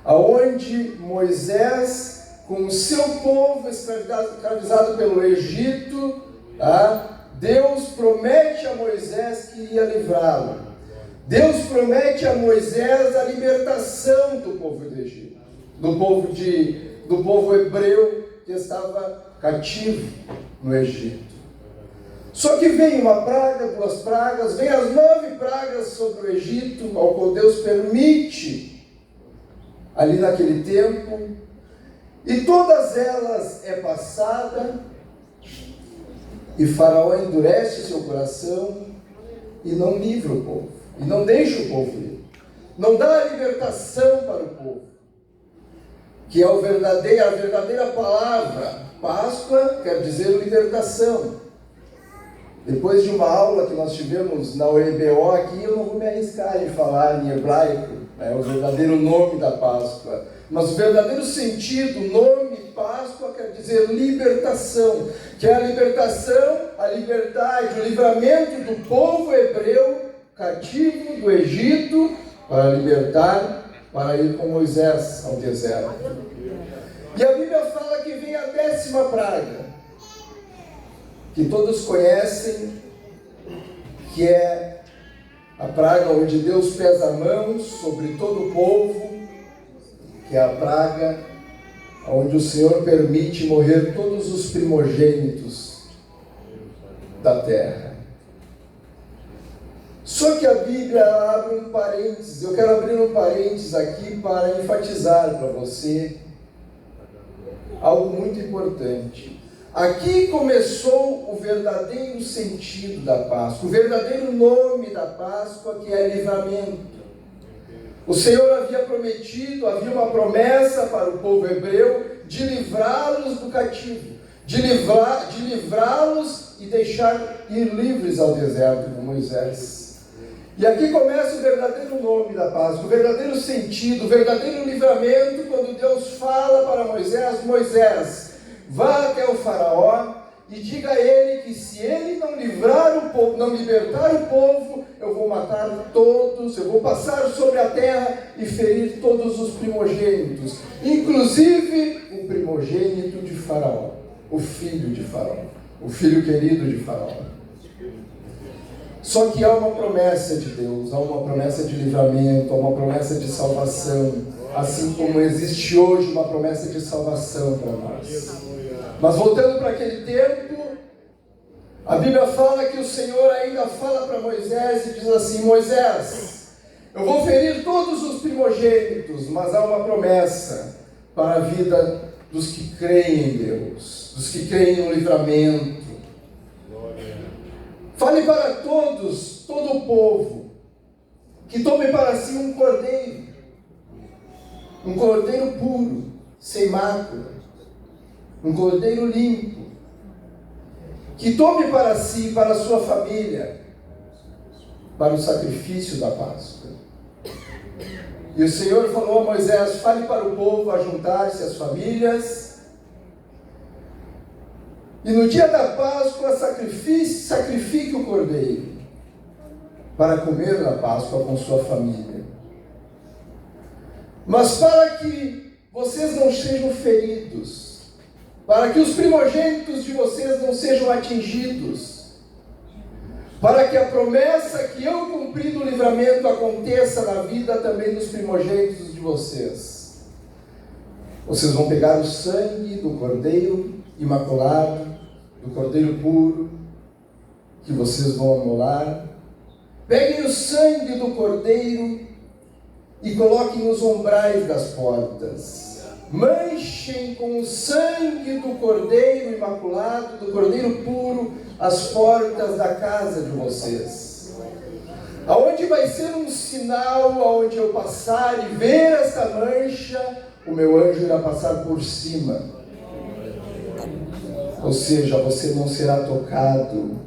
aonde Moisés, com o seu povo escravizado pelo Egito, Deus promete a Moisés que iria livrá-lo. Deus promete a Moisés a libertação do povo do Egito, do povo hebreu que estava cativo no Egito. Só que vem uma praga, 2 pragas, vem as 9 pragas sobre o Egito, ao qual Deus permite ali naquele tempo. E todas elas é passada, e Faraó endurece o seu coração e não livra o povo, e não deixa o povo livre, não dá a libertação para o povo, que é a verdadeira palavra. Páscoa quer dizer libertação. Depois de uma aula que nós tivemos na UEBO aqui, eu não vou me arriscar em falar em hebraico, o verdadeiro nome da Páscoa. Mas o verdadeiro sentido, o nome Páscoa quer dizer libertação, que é a libertação, a liberdade, o livramento do povo hebreu cativo do Egito para libertar, para ir com Moisés ao deserto. E a Bíblia fala que vem a 10ª praga. que todos conhecem, que é a praga onde Deus pesa a mão sobre todo o povo, que é a praga onde o Senhor permite morrer todos os primogênitos da terra. Só que a Bíblia abre um parênteses. Eu quero abrir um parênteses aqui para enfatizar para você algo muito importante. Aqui começou o verdadeiro sentido da Páscoa, o verdadeiro nome da Páscoa, que é livramento. O Senhor havia prometido, havia uma promessa para o povo hebreu de livrá-los do cativo, de livrá-los e deixar ir livres ao deserto com Moisés. E aqui começa o verdadeiro nome da Páscoa, o verdadeiro sentido, o verdadeiro livramento, quando Deus fala para Moisés: Moisés, vá até o faraó e diga a ele que se ele não livrar o povo, não libertar o povo, eu vou matar todos, eu vou passar sobre a terra e ferir todos os primogênitos, inclusive o primogênito de Faraó, o filho de Faraó, o filho querido de Faraó. Só que há uma promessa de Deus, há uma promessa de livramento, há uma promessa de salvação, assim como existe hoje uma promessa de salvação para nós. Mas voltando para aquele tempo, a Bíblia fala que o Senhor ainda fala para Moisés e diz assim: Moisés, eu vou ferir todos os primogênitos, mas há uma promessa para a vida dos que creem em Deus, dos que creem no livramento. Fale para todos, todo o povo, que tome para si um cordeiro puro, sem mácula, um cordeiro limpo, que tome para si, para a sua família, para o sacrifício da Páscoa. E o Senhor falou a Moisés: fale para o povo ajuntar-se as famílias, e no dia da Páscoa sacrifique o cordeiro, para comer na Páscoa com sua família. Mas para que vocês não sejam feridos, para que os primogênitos de vocês não sejam atingidos, para que a promessa que eu cumpri do livramento aconteça na vida também dos primogênitos de vocês. Vocês vão pegar o sangue do cordeiro imaculado, do cordeiro puro, que vocês vão amolar. Peguem o sangue do cordeiro e coloquem nos umbrais das portas. Manchem com o sangue do cordeiro imaculado, do cordeiro puro, as portas da casa de vocês. Aonde vai ser um sinal, aonde eu passar e ver esta mancha, o meu anjo irá passar por cima. Ou seja, você não será tocado,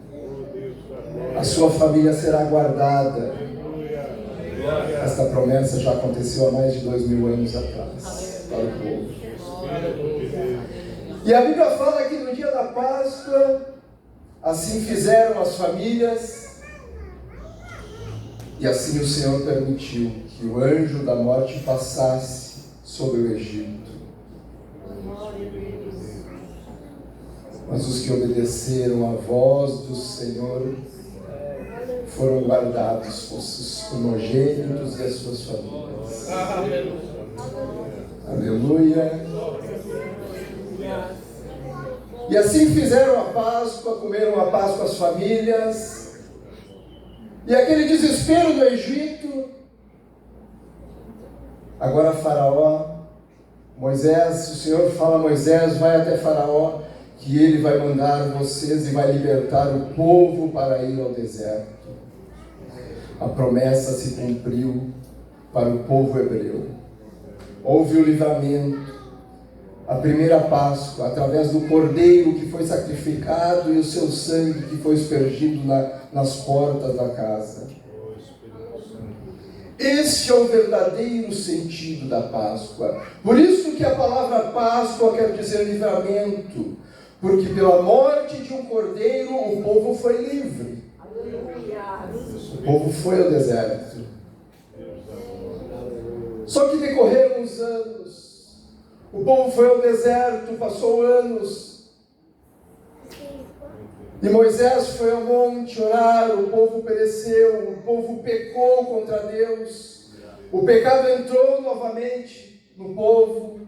a sua família será guardada. Esta promessa já aconteceu há mais de 2000 anos atrás para o povo. E a Bíblia fala que no dia da Páscoa, assim fizeram as famílias, e assim o Senhor permitiu que o anjo da morte passasse sobre o Egito. Mas os que obedeceram à voz do Senhor foram guardados, os primogênitos e as suas famílias. Aleluia. E assim fizeram a Páscoa, comeram a Páscoa as famílias. E aquele desespero do Egito. Agora Faraó, Moisés, o Senhor fala a Moisés: vai até Faraó, que ele vai mandar vocês e vai libertar o povo para ir ao deserto. A promessa se cumpriu para o povo hebreu. Houve o livramento, a primeira Páscoa, através do cordeiro que foi sacrificado e o seu sangue que foi aspergido nas portas da casa. Este é o verdadeiro sentido da Páscoa. Por isso que a palavra Páscoa quer dizer livramento. Porque pela morte de um cordeiro o povo foi livre. O povo foi ao deserto. Só que decorreram os anos. O povo foi ao deserto, passou anos. E Moisés foi ao monte orar, o povo pereceu, o povo pecou contra Deus, o pecado entrou novamente no povo,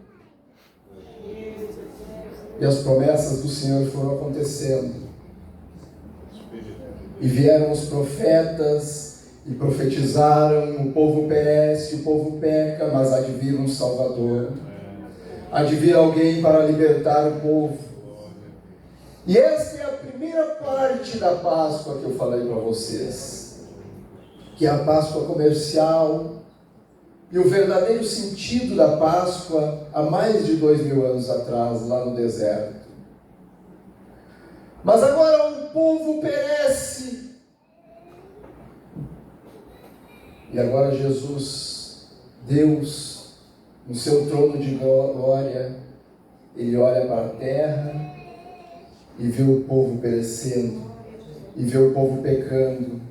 e as promessas do Senhor foram acontecendo. E vieram os profetas e profetizaram: o povo perece, o povo peca, mas há de vir um Salvador, há de vir alguém para libertar o povo. E essa é a primeira parte da Páscoa que eu falei para vocês, que é a Páscoa comercial, e o verdadeiro sentido da Páscoa há mais de 2000 anos atrás, lá no deserto. Mas agora o povo perece. E agora Jesus, Deus, no seu trono de glória, Ele olha para a terra e vê o povo perecendo, e vê o povo pecando,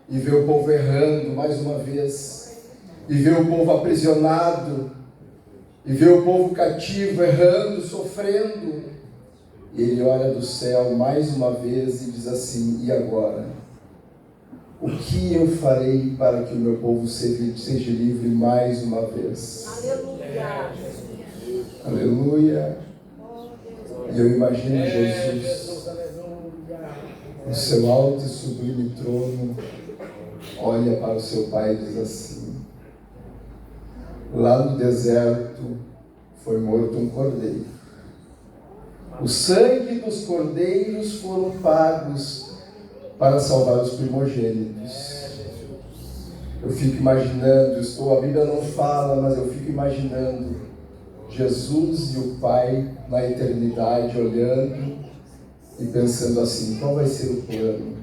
e vê o povo errando mais uma vez, e vê o povo aprisionado, e vê o povo cativo, errando, sofrendo. E Ele olha do céu mais uma vez e diz assim: e agora? O que eu farei para que o meu povo seja livre mais uma vez? Aleluia! Aleluia! E eu imagino Jesus, no seu alto e sublime trono, olha para o seu Pai e diz assim: lá no deserto foi morto um cordeiro. O sangue dos cordeiros foram pagos para salvar os primogênitos. Eu fico imaginando, a Bíblia não fala, mas eu fico imaginando Jesus e o Pai na eternidade olhando e pensando assim: qual vai ser o plano?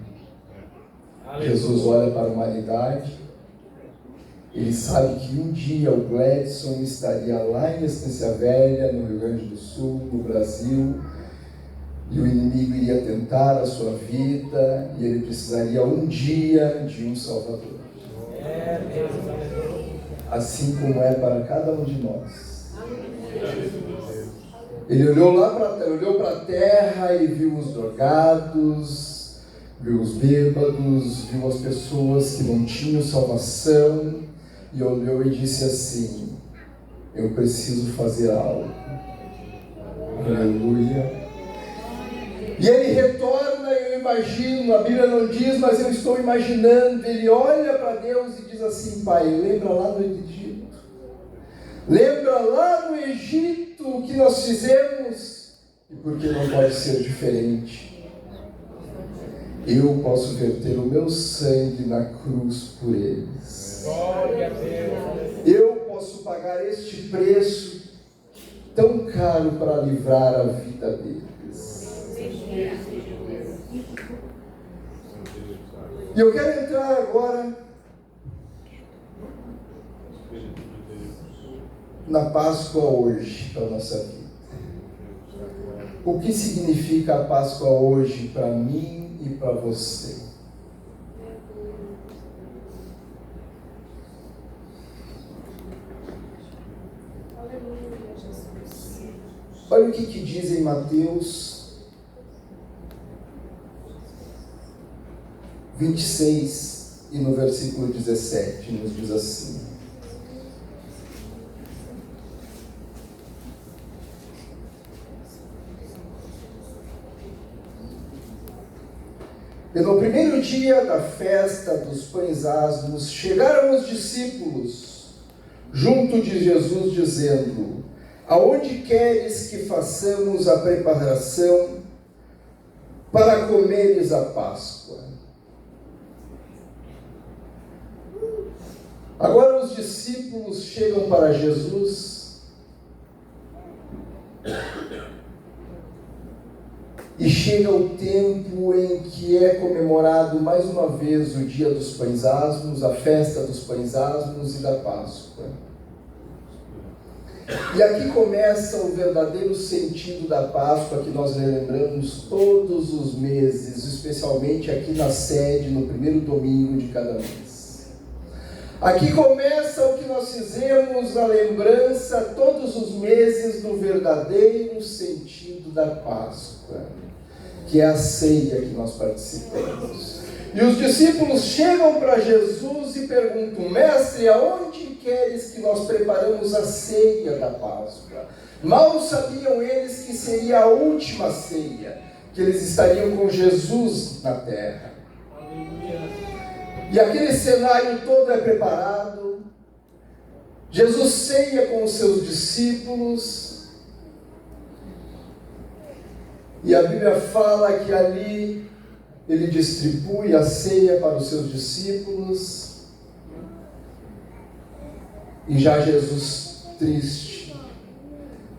Jesus olha para a humanidade. Ele sabe que um dia o Gladson estaria lá em Estância Velha, no Rio Grande do Sul, no Brasil, e o inimigo iria tentar a sua vida, e ele precisaria um dia de um Salvador. Assim como é para cada um de nós. Ele olhou para a terra e viu os drogados, viu os bêbados, viu as pessoas que não tinham salvação, e olhou e disse assim: eu preciso fazer algo. Aleluia. E ele retorna, eu imagino, a Bíblia não diz, mas eu estou imaginando, ele olha para Deus e diz assim: Pai, lembra lá no Egito? Lembra lá no Egito o que nós fizemos? E por que não pode ser diferente? Eu posso verter o meu sangue na cruz por eles. Eu posso pagar este preço tão caro para livrar a vida deles. E eu quero entrar agora na Páscoa hoje para a nossa vida. O que significa a Páscoa hoje para mim e para você? Olha o que diz em Mateus 26 e no versículo 17, nos diz assim: e no primeiro dia da festa dos pães asmos, chegaram os discípulos junto de Jesus, dizendo: aonde queres que façamos a preparação para comeres a Páscoa? Agora os discípulos chegam para Jesus e chega o tempo em que é comemorado mais uma vez o dia dos pães asmos, a festa dos pães asmos e da Páscoa. E aqui começa o verdadeiro sentido da Páscoa, que nós relembramos todos os meses, especialmente aqui na sede, no primeiro domingo de cada mês. Aqui começa o que nós fizemos, a lembrança todos os meses do verdadeiro sentido da Páscoa. que é a ceia que nós participamos. E os discípulos chegam para Jesus e perguntam: Mestre, aonde queres que nós preparamos a ceia da Páscoa? Mal sabiam eles que seria a última ceia, que eles estariam com Jesus na terra. E aquele cenário todo é preparado. Jesus ceia com os seus discípulos. E a Bíblia fala que ali ele distribui a ceia para os seus discípulos. E já Jesus triste.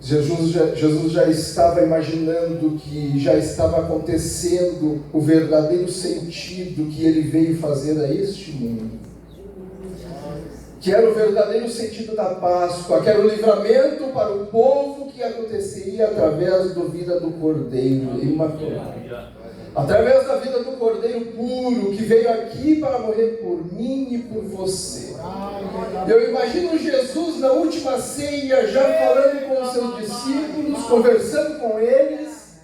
Jesus já estava imaginando que já estava acontecendo o verdadeiro sentido que ele veio fazer a este mundo. Que era o verdadeiro sentido da Páscoa, que era o livramento para o povo que aconteceria através da vida do Cordeiro imaculado. Através da vida do Cordeiro puro, que veio aqui para morrer por mim e por você. Eu imagino Jesus na última ceia, já falando com os seus discípulos, conversando com eles.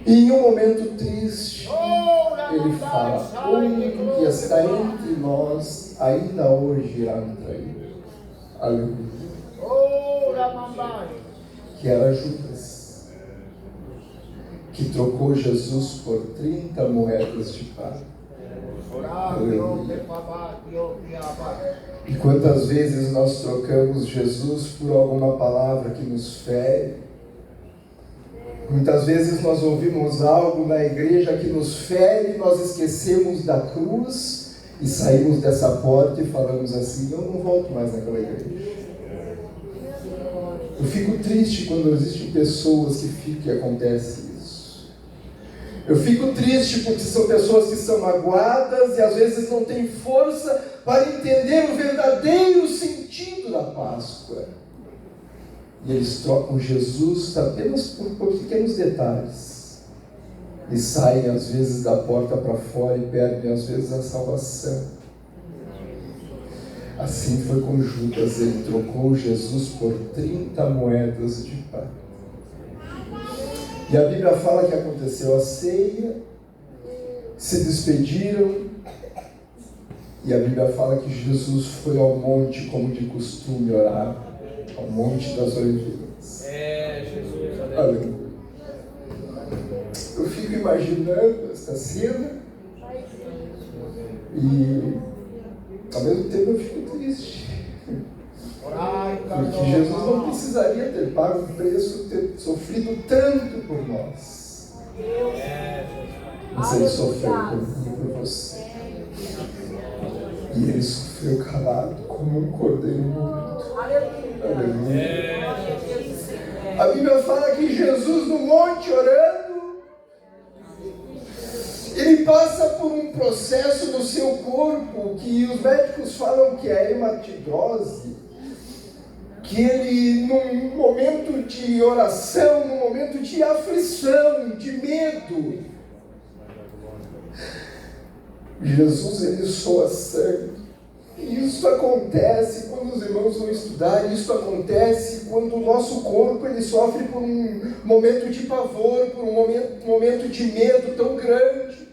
E em um momento triste, ele fala: o único que está entre nós ainda hoje irá me trair. Aleluia. Que era Judas, que trocou Jesus por 30 moedas de prata. Aleluia. E quantas vezes nós trocamos Jesus por alguma palavra que nos fere? Muitas vezes nós ouvimos algo na igreja que nos fere, nós esquecemos da cruz e saímos dessa porta e falamos assim: eu não volto mais naquela igreja. Eu fico triste quando existem pessoas que acontece isso. Eu fico triste porque são pessoas que são magoadas e às vezes não têm força para entender o verdadeiro sentido da Páscoa. E eles trocam Jesus apenas por pequenos detalhes. E saem às vezes da porta para fora e perdem às vezes a salvação. Assim foi com Judas, ele trocou Jesus por 30 moedas de prata. E a Bíblia fala que aconteceu a ceia, se despediram, e a Bíblia fala que Jesus foi ao monte como de costume orar, ao Monte das Oliveiras. Jesus, aleluia. Eu fico imaginando essa cena e ao mesmo tempo eu fico triste. Porque Jesus não precisaria ter pago um preço, ter sofrido tanto por nós. Mas ele sofreu por mim e por você. E ele sofreu calado como um cordeiro morto. Aleluia. A Bíblia fala que Jesus no monte orando, ele passa por um processo no seu corpo que os médicos falam que é hematidrose, que ele, num momento de oração, num momento de aflição, de medo, Jesus, ele soa sangue. E isso acontece quando os irmãos vão estudar, isso acontece quando o nosso corpo ele sofre por um momento de pavor, por um momento de medo tão grande.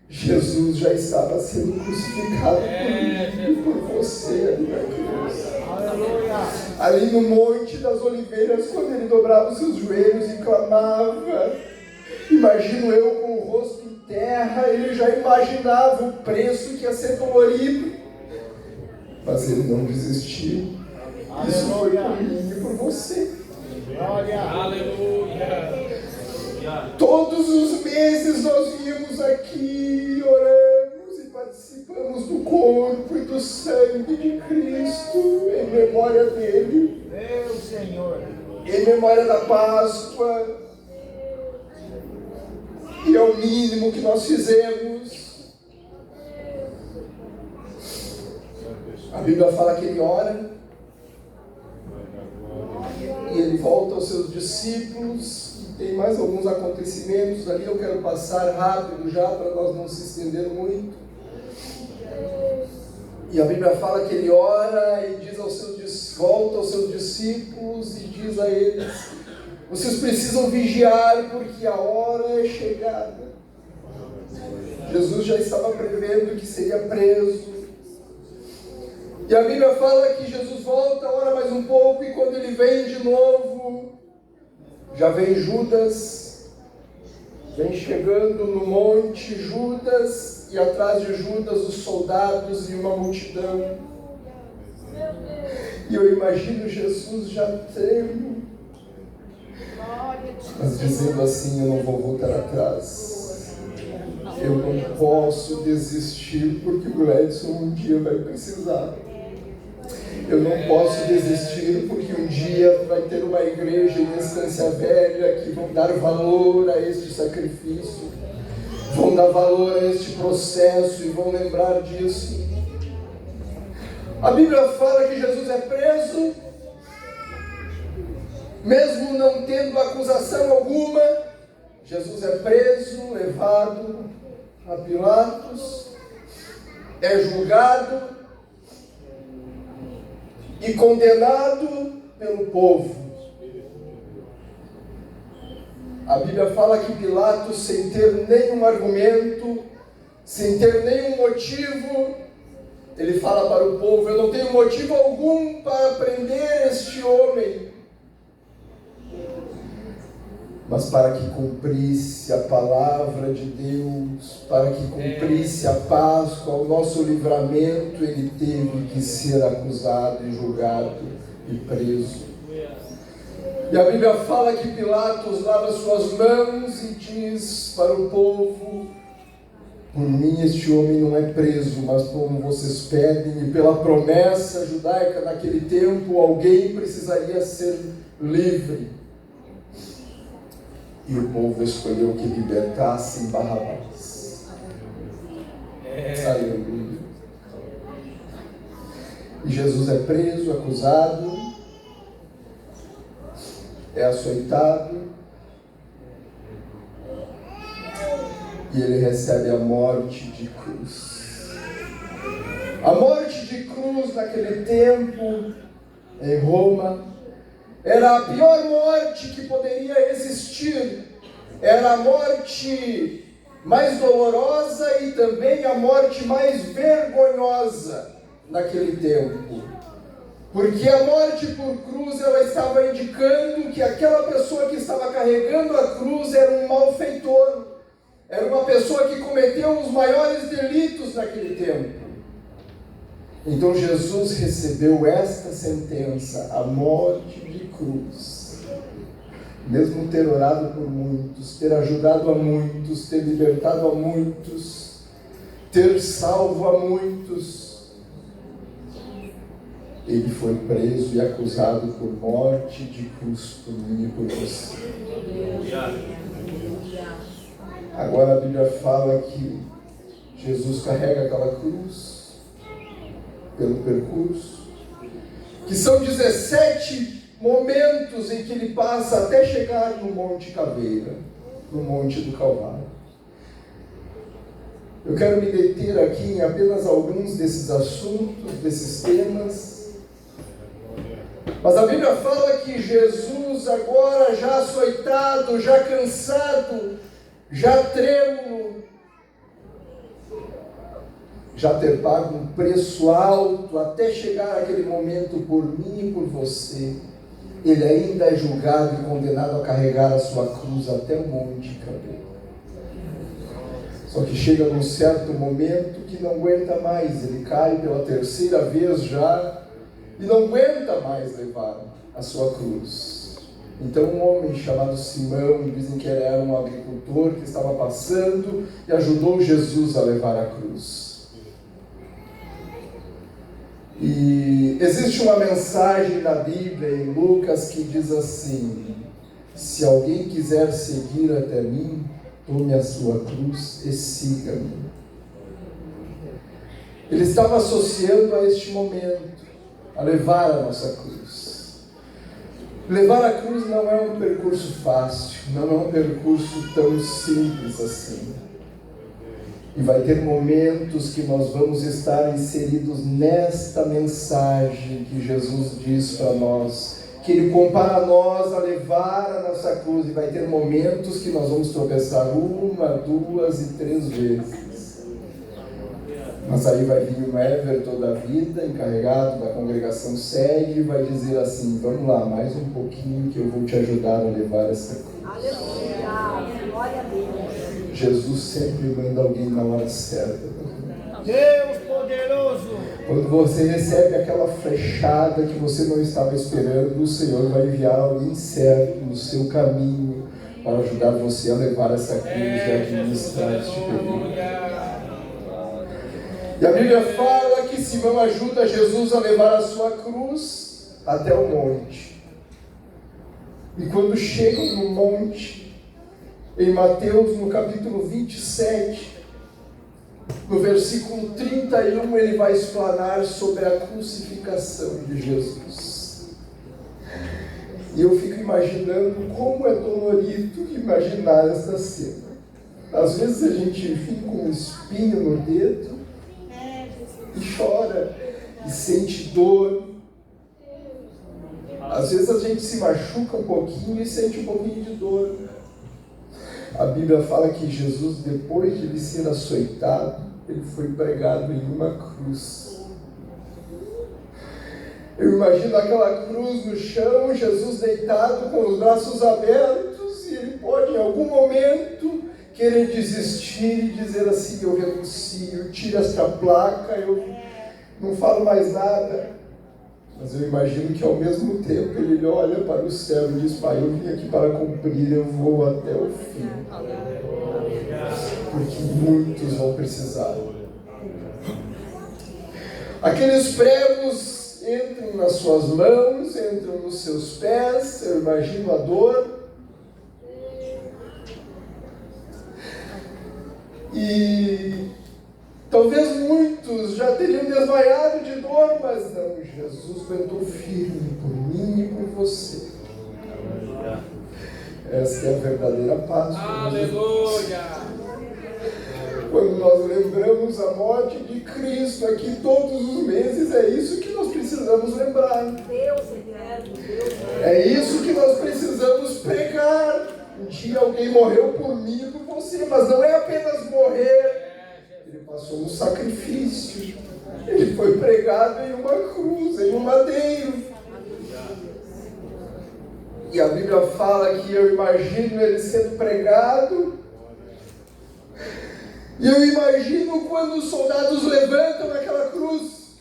Jesus já estava sendo crucificado por mim e por você ali na cruz. Ali no Monte das Oliveiras, quando ele dobrava os seus joelhos e clamava, imagino eu com o rosto em terra, ele já imaginava o preço que ia ser dolorido. Mas ele não desistiu. Isso foi por mim e por você. Aleluia. Todos os meses nós viemos aqui, oramos e participamos do corpo e do sangue de Cristo em memória dele. Meu Senhor. Em memória da Páscoa. E é o mínimo que nós fizemos. A Bíblia fala que ele ora e ele volta aos seus discípulos. Tem mais alguns acontecimentos ali, eu quero passar rápido já para nós não se estender muito. E a Bíblia fala que ele ora e diz volta aos seus discípulos e diz a eles: Vocês precisam vigiar porque a hora é chegada. Jesus já estava prevendo que seria preso. E a Bíblia fala que Jesus volta, ora mais um pouco, e quando ele vem de novo, já vem Judas, vem chegando no monte Judas, e atrás de Judas os soldados e uma multidão. E eu imagino Jesus já tremo, mas dizendo assim: eu não vou voltar atrás, eu não posso desistir, porque o Edson um dia vai precisar. Eu não posso desistir, porque um dia vai ter uma igreja em Estância Velha que vão dar valor a este sacrifício, vão dar valor a este processo e vão lembrar disso. A Bíblia fala que Jesus é preso, mesmo não tendo acusação alguma. Jesus é preso, levado a Pilatos, é julgado e condenado pelo povo. A Bíblia fala que Pilatos, sem ter nenhum argumento, sem ter nenhum motivo, ele fala para o povo: eu não tenho motivo algum para prender este homem, mas para que cumprisse a palavra de Deus, para que cumprisse a Páscoa, o nosso livramento, ele teve que ser acusado e julgado e preso. E a Bíblia fala que Pilatos lava suas mãos e diz para o povo: por mim este homem não é preso, mas como vocês pedem, e pela promessa judaica naquele tempo, alguém precisaria ser livre. E o povo escolheu que libertassem Barrabás. Aleluia. E Jesus é preso, acusado, é açoitado, e ele recebe a morte de cruz. A morte de cruz naquele tempo, em Roma, era a pior morte que poderia existir. Era a morte mais dolorosa e também a morte mais vergonhosa naquele tempo. Porque a morte por cruz, ela estava indicando que aquela pessoa que estava carregando a cruz era um malfeitor. Era uma pessoa que cometeu os maiores delitos naquele tempo. Então Jesus recebeu esta sentença, a morte de cruz. Mesmo ter orado por muitos, ter ajudado a muitos, ter libertado a muitos, ter salvo a muitos, ele foi preso e acusado por morte de cruz por mim e por você. Agora a Bíblia fala que Jesus carrega aquela cruz pelo percurso, que são 17 momentos em que ele passa até chegar no Monte Caveira, no Monte do Calvário. Eu quero me deter aqui em apenas alguns desses assuntos, desses temas, mas a Bíblia fala que Jesus agora, já açoitado, já cansado, já trêmulo, já ter pago um preço alto até chegar aquele momento por mim e por você, ele ainda é julgado e condenado a carregar a sua cruz até o Monte Caveira. Só que chega num certo momento que não aguenta mais, ele cai pela terceira vez já e não aguenta mais levar a sua cruz. Então um homem chamado Simão, dizem que ele era um agricultor que estava passando e ajudou Jesus a levar a cruz. E existe uma mensagem na Bíblia, em Lucas, que diz assim: se alguém quiser seguir até mim, tome a sua cruz e siga-me. Ele estava associando a este momento, a levar a nossa cruz. Levar a cruz não é um percurso fácil, não é um percurso tão simples assim. E vai ter momentos que nós vamos estar inseridos nesta mensagem que Jesus diz para nós, que Ele compara a nós a levar a nossa cruz, e vai ter momentos que nós vamos tropeçar 1, 2 e 3 vezes. Mas aí vai vir o Everton da vida, encarregado da congregação sede, e vai dizer assim: vamos lá, mais um pouquinho que eu vou te ajudar a levar essa cruz. Aleluia! Glória a Deus! Jesus sempre manda alguém na hora certa. Deus poderoso! Quando você recebe aquela flechada que você não estava esperando, o Senhor vai enviar alguém certo no seu caminho para ajudar você a levar essa cruz e administrar este período. E a Bíblia fala que Simão ajuda Jesus a levar a sua cruz até o monte. E quando chegam no monte, em Mateus, no capítulo 27, no versículo 31, ele vai explanar sobre a crucificação de Jesus. E eu fico imaginando como é dolorido imaginar essa cena. Às vezes a gente fica com um espinho no dedo, e chora, e sente dor. Às vezes a gente se machuca um pouquinho e sente um pouquinho de dor. A Bíblia fala que Jesus, depois de ele ser açoitado, ele foi pregado em uma cruz. Eu imagino aquela cruz no chão, Jesus deitado com os braços abertos, e ele pode em algum momento querer desistir e dizer assim: eu renuncio, tiro esta placa, eu não falo mais nada. Mas eu imagino que ao mesmo tempo ele olha para o céu e diz: Pai, eu vim aqui para cumprir, eu vou até o fim. Porque muitos vão precisar. Aqueles pregos entram nas suas mãos, entram nos seus pés, eu imagino a dor. E talvez muitos já teriam desmaiado de dor, mas não, Jesus aguentou firme por mim e por você. Essa é a verdadeira paz. Aleluia! Quando nós lembramos a morte de Cristo aqui todos os meses, é isso que nós precisamos lembrar. É isso que nós precisamos pregar. Um dia alguém morreu por mim e por você, mas não é apenas morrer. Ele passou um sacrifício. Ele foi pregado em uma cruz, em um madeiro. E a Bíblia fala que eu imagino ele sendo pregado. E eu imagino quando os soldados levantam aquela cruz.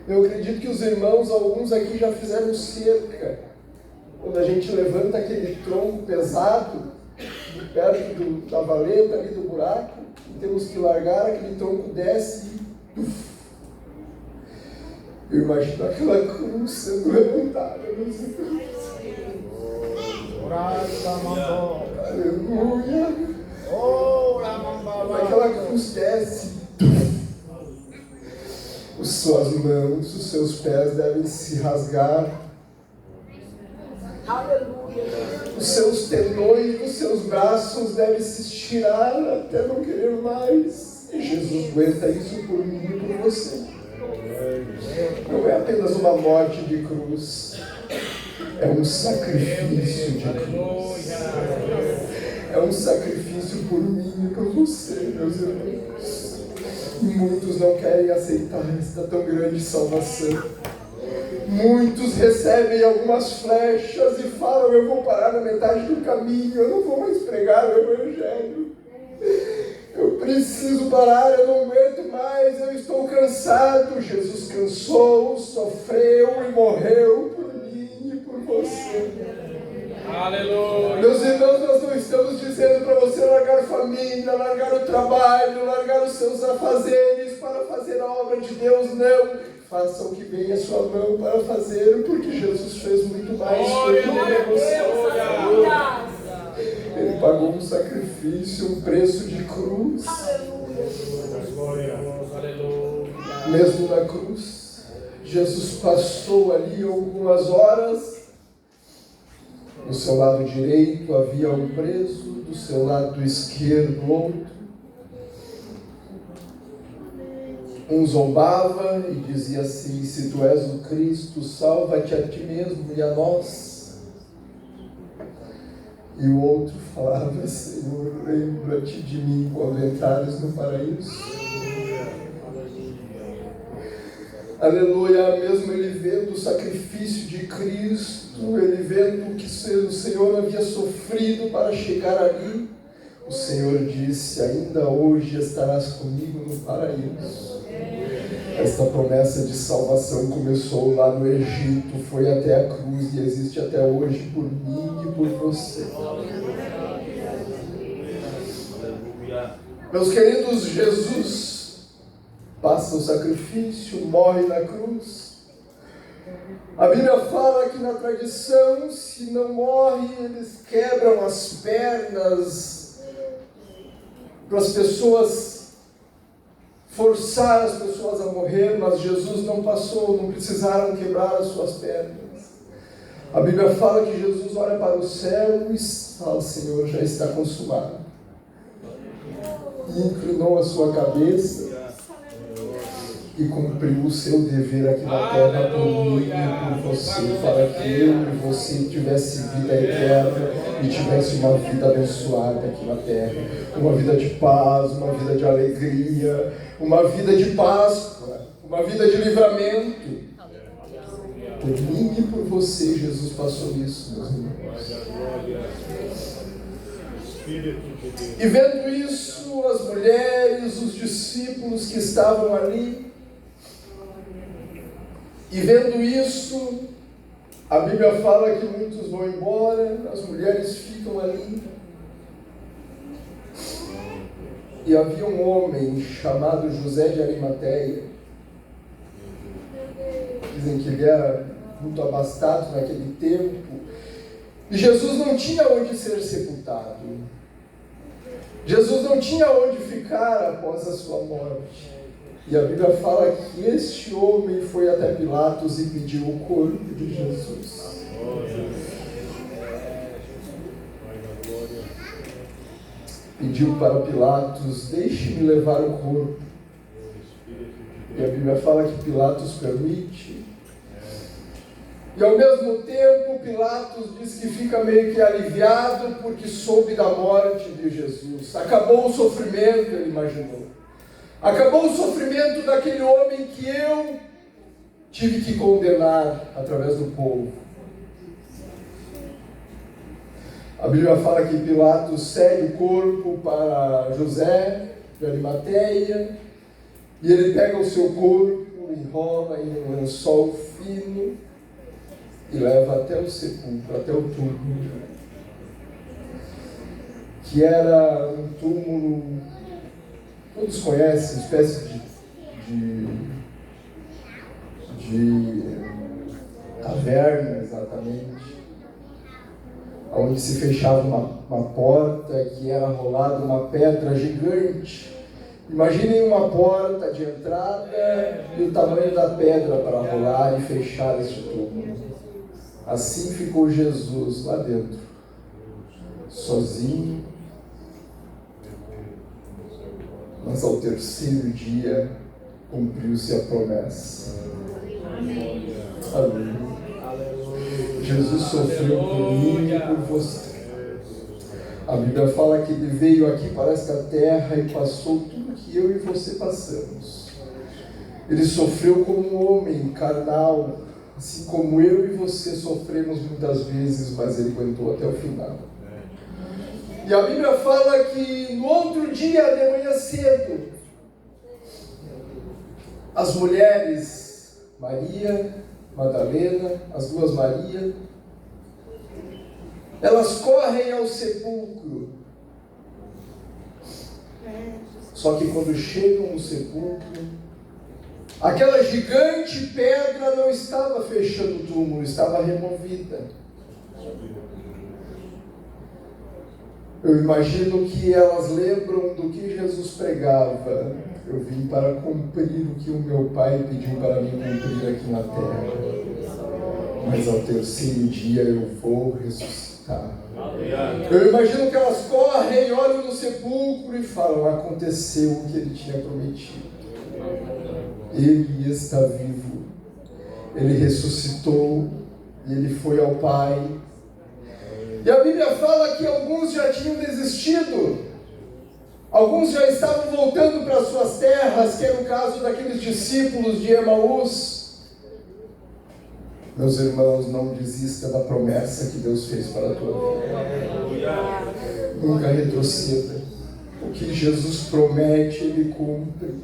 Eu acredito que os irmãos, alguns aqui já fizeram cerca. Quando a gente levanta aquele tronco pesado, perto da valeta ali do buraco, e temos que largar, aquele tronco desce e... Eu imagino aquela cruz sendo levantada. Aleluia! Aquela cruz desce. As suas mãos, os seus pés devem se rasgar. Os seus tendões, os seus braços devem se estirar até não querer mais. E Jesus aguenta isso por mim e por você. Não é apenas uma morte de cruz, é um sacrifício de cruz. É um sacrifício por mim e por você, meus irmãos. Muitos não querem aceitar esta tão grande salvação. Muitos recebem algumas flechas e falam: eu vou parar na metade do caminho, eu não vou mais pregar o Evangelho. Eu preciso parar, eu não aguento mais, eu estou cansado. Jesus cansou, sofreu e morreu por mim e por você. Aleluia! Meus irmãos, nós não estamos dizendo para você largar a família, largar o trabalho, largar os seus afazeres para fazer a obra de Deus, não. Faça o que vem à sua mão para fazer, porque Jesus fez muito mais por você. Ele pagou um sacrifício, um preço de cruz. Mesmo na cruz, Jesus passou ali algumas horas. Do seu lado direito havia um preso, do seu lado esquerdo outro. Um zombava e dizia assim: se tu és o Cristo, salva-te a ti mesmo e a nós. E o outro falava: Senhor, lembra-te de mim quando entrares no paraíso. Aleluia. Mesmo ele vendo o sacrifício de Cristo, ele vendo que o Senhor havia sofrido para chegar ali, o Senhor disse: ainda hoje estarás comigo no paraíso. Esta promessa de salvação começou lá no Egito, foi até a cruz e existe até hoje por mim e por você. Meus queridos, Jesus passa o sacrifício, morre na cruz. A Bíblia fala que na tradição, se não morre, eles quebram as pernas para as pessoas, forçar as pessoas a morrer, mas Jesus não passou, não precisaram quebrar as suas pernas. A Bíblia fala que Jesus olha para o céu e fala: Senhor, já está consumado. E inclinou a sua cabeça e cumpriu o seu dever aqui na terra por mim e por você, para que eu e você tivesse vida eterna e tivesse uma vida abençoada aqui na terra, uma vida de paz, uma vida de alegria, uma vida de Páscoa, uma vida de livramento. Por mim e por você, Jesus passou isso, meus irmãos. E vendo isso, as mulheres, os discípulos que estavam ali, e vendo isso, a Bíblia fala que muitos vão embora, as mulheres ficam ali. E havia um homem chamado José de Arimateia. Dizem que ele era muito abastado naquele tempo. E Jesus não tinha onde ser sepultado. Jesus não tinha onde ficar após a sua morte. E a Bíblia fala que este homem foi até Pilatos e pediu o corpo de Jesus. Pediu para Pilatos: deixe-me levar o corpo. E a Bíblia fala que Pilatos permite. E ao mesmo tempo Pilatos diz que fica meio que aliviado porque soube da morte de Jesus. Acabou o sofrimento, ele imaginou. Acabou o sofrimento daquele homem que eu tive que condenar através do povo. A Bíblia fala que Pilatos cede o corpo para José de Arimateia e ele pega o seu corpo, enrola em um lençol fino e leva até o sepulcro, até o túmulo, que era um túmulo, todos conhecem, espécie de caverna, exatamente, onde se fechava uma porta que era rolada uma pedra gigante. Imaginem uma porta de entrada e o tamanho da pedra para rolar e fechar este túmulo. Assim ficou Jesus lá dentro, sozinho, mas ao terceiro dia cumpriu-se a promessa. Aleluia. Jesus sofreu por mim e por você. A Bíblia fala que ele veio aqui para esta terra e passou tudo que eu e você passamos. Ele sofreu como um homem carnal, assim como eu e você sofremos muitas vezes, mas ele aguentou até o final. E a Bíblia fala que no outro dia, de manhã cedo, as mulheres, Maria, Madalena, as duas Maria, elas correm ao sepulcro. Só que quando chegam no sepulcro, aquela gigante pedra não estava fechando o túmulo, estava removida. Eu imagino que elas lembram do que Jesus pregava: eu vim para cumprir o que o meu Pai pediu para mim cumprir aqui na terra, mas ao terceiro dia eu vou ressuscitar. Eu imagino que elas correm, olham no sepulcro e falam: aconteceu o que ele tinha prometido. Ele está vivo. Ele ressuscitou e ele foi ao Pai. E a Bíblia fala que alguns já tinham desistido. Alguns já estavam voltando para suas terras, que era o caso daqueles discípulos de Emaús. Meus irmãos, não desista da promessa que Deus fez para a tua vida. Nunca retroceda. O que Jesus promete, Ele cumpre.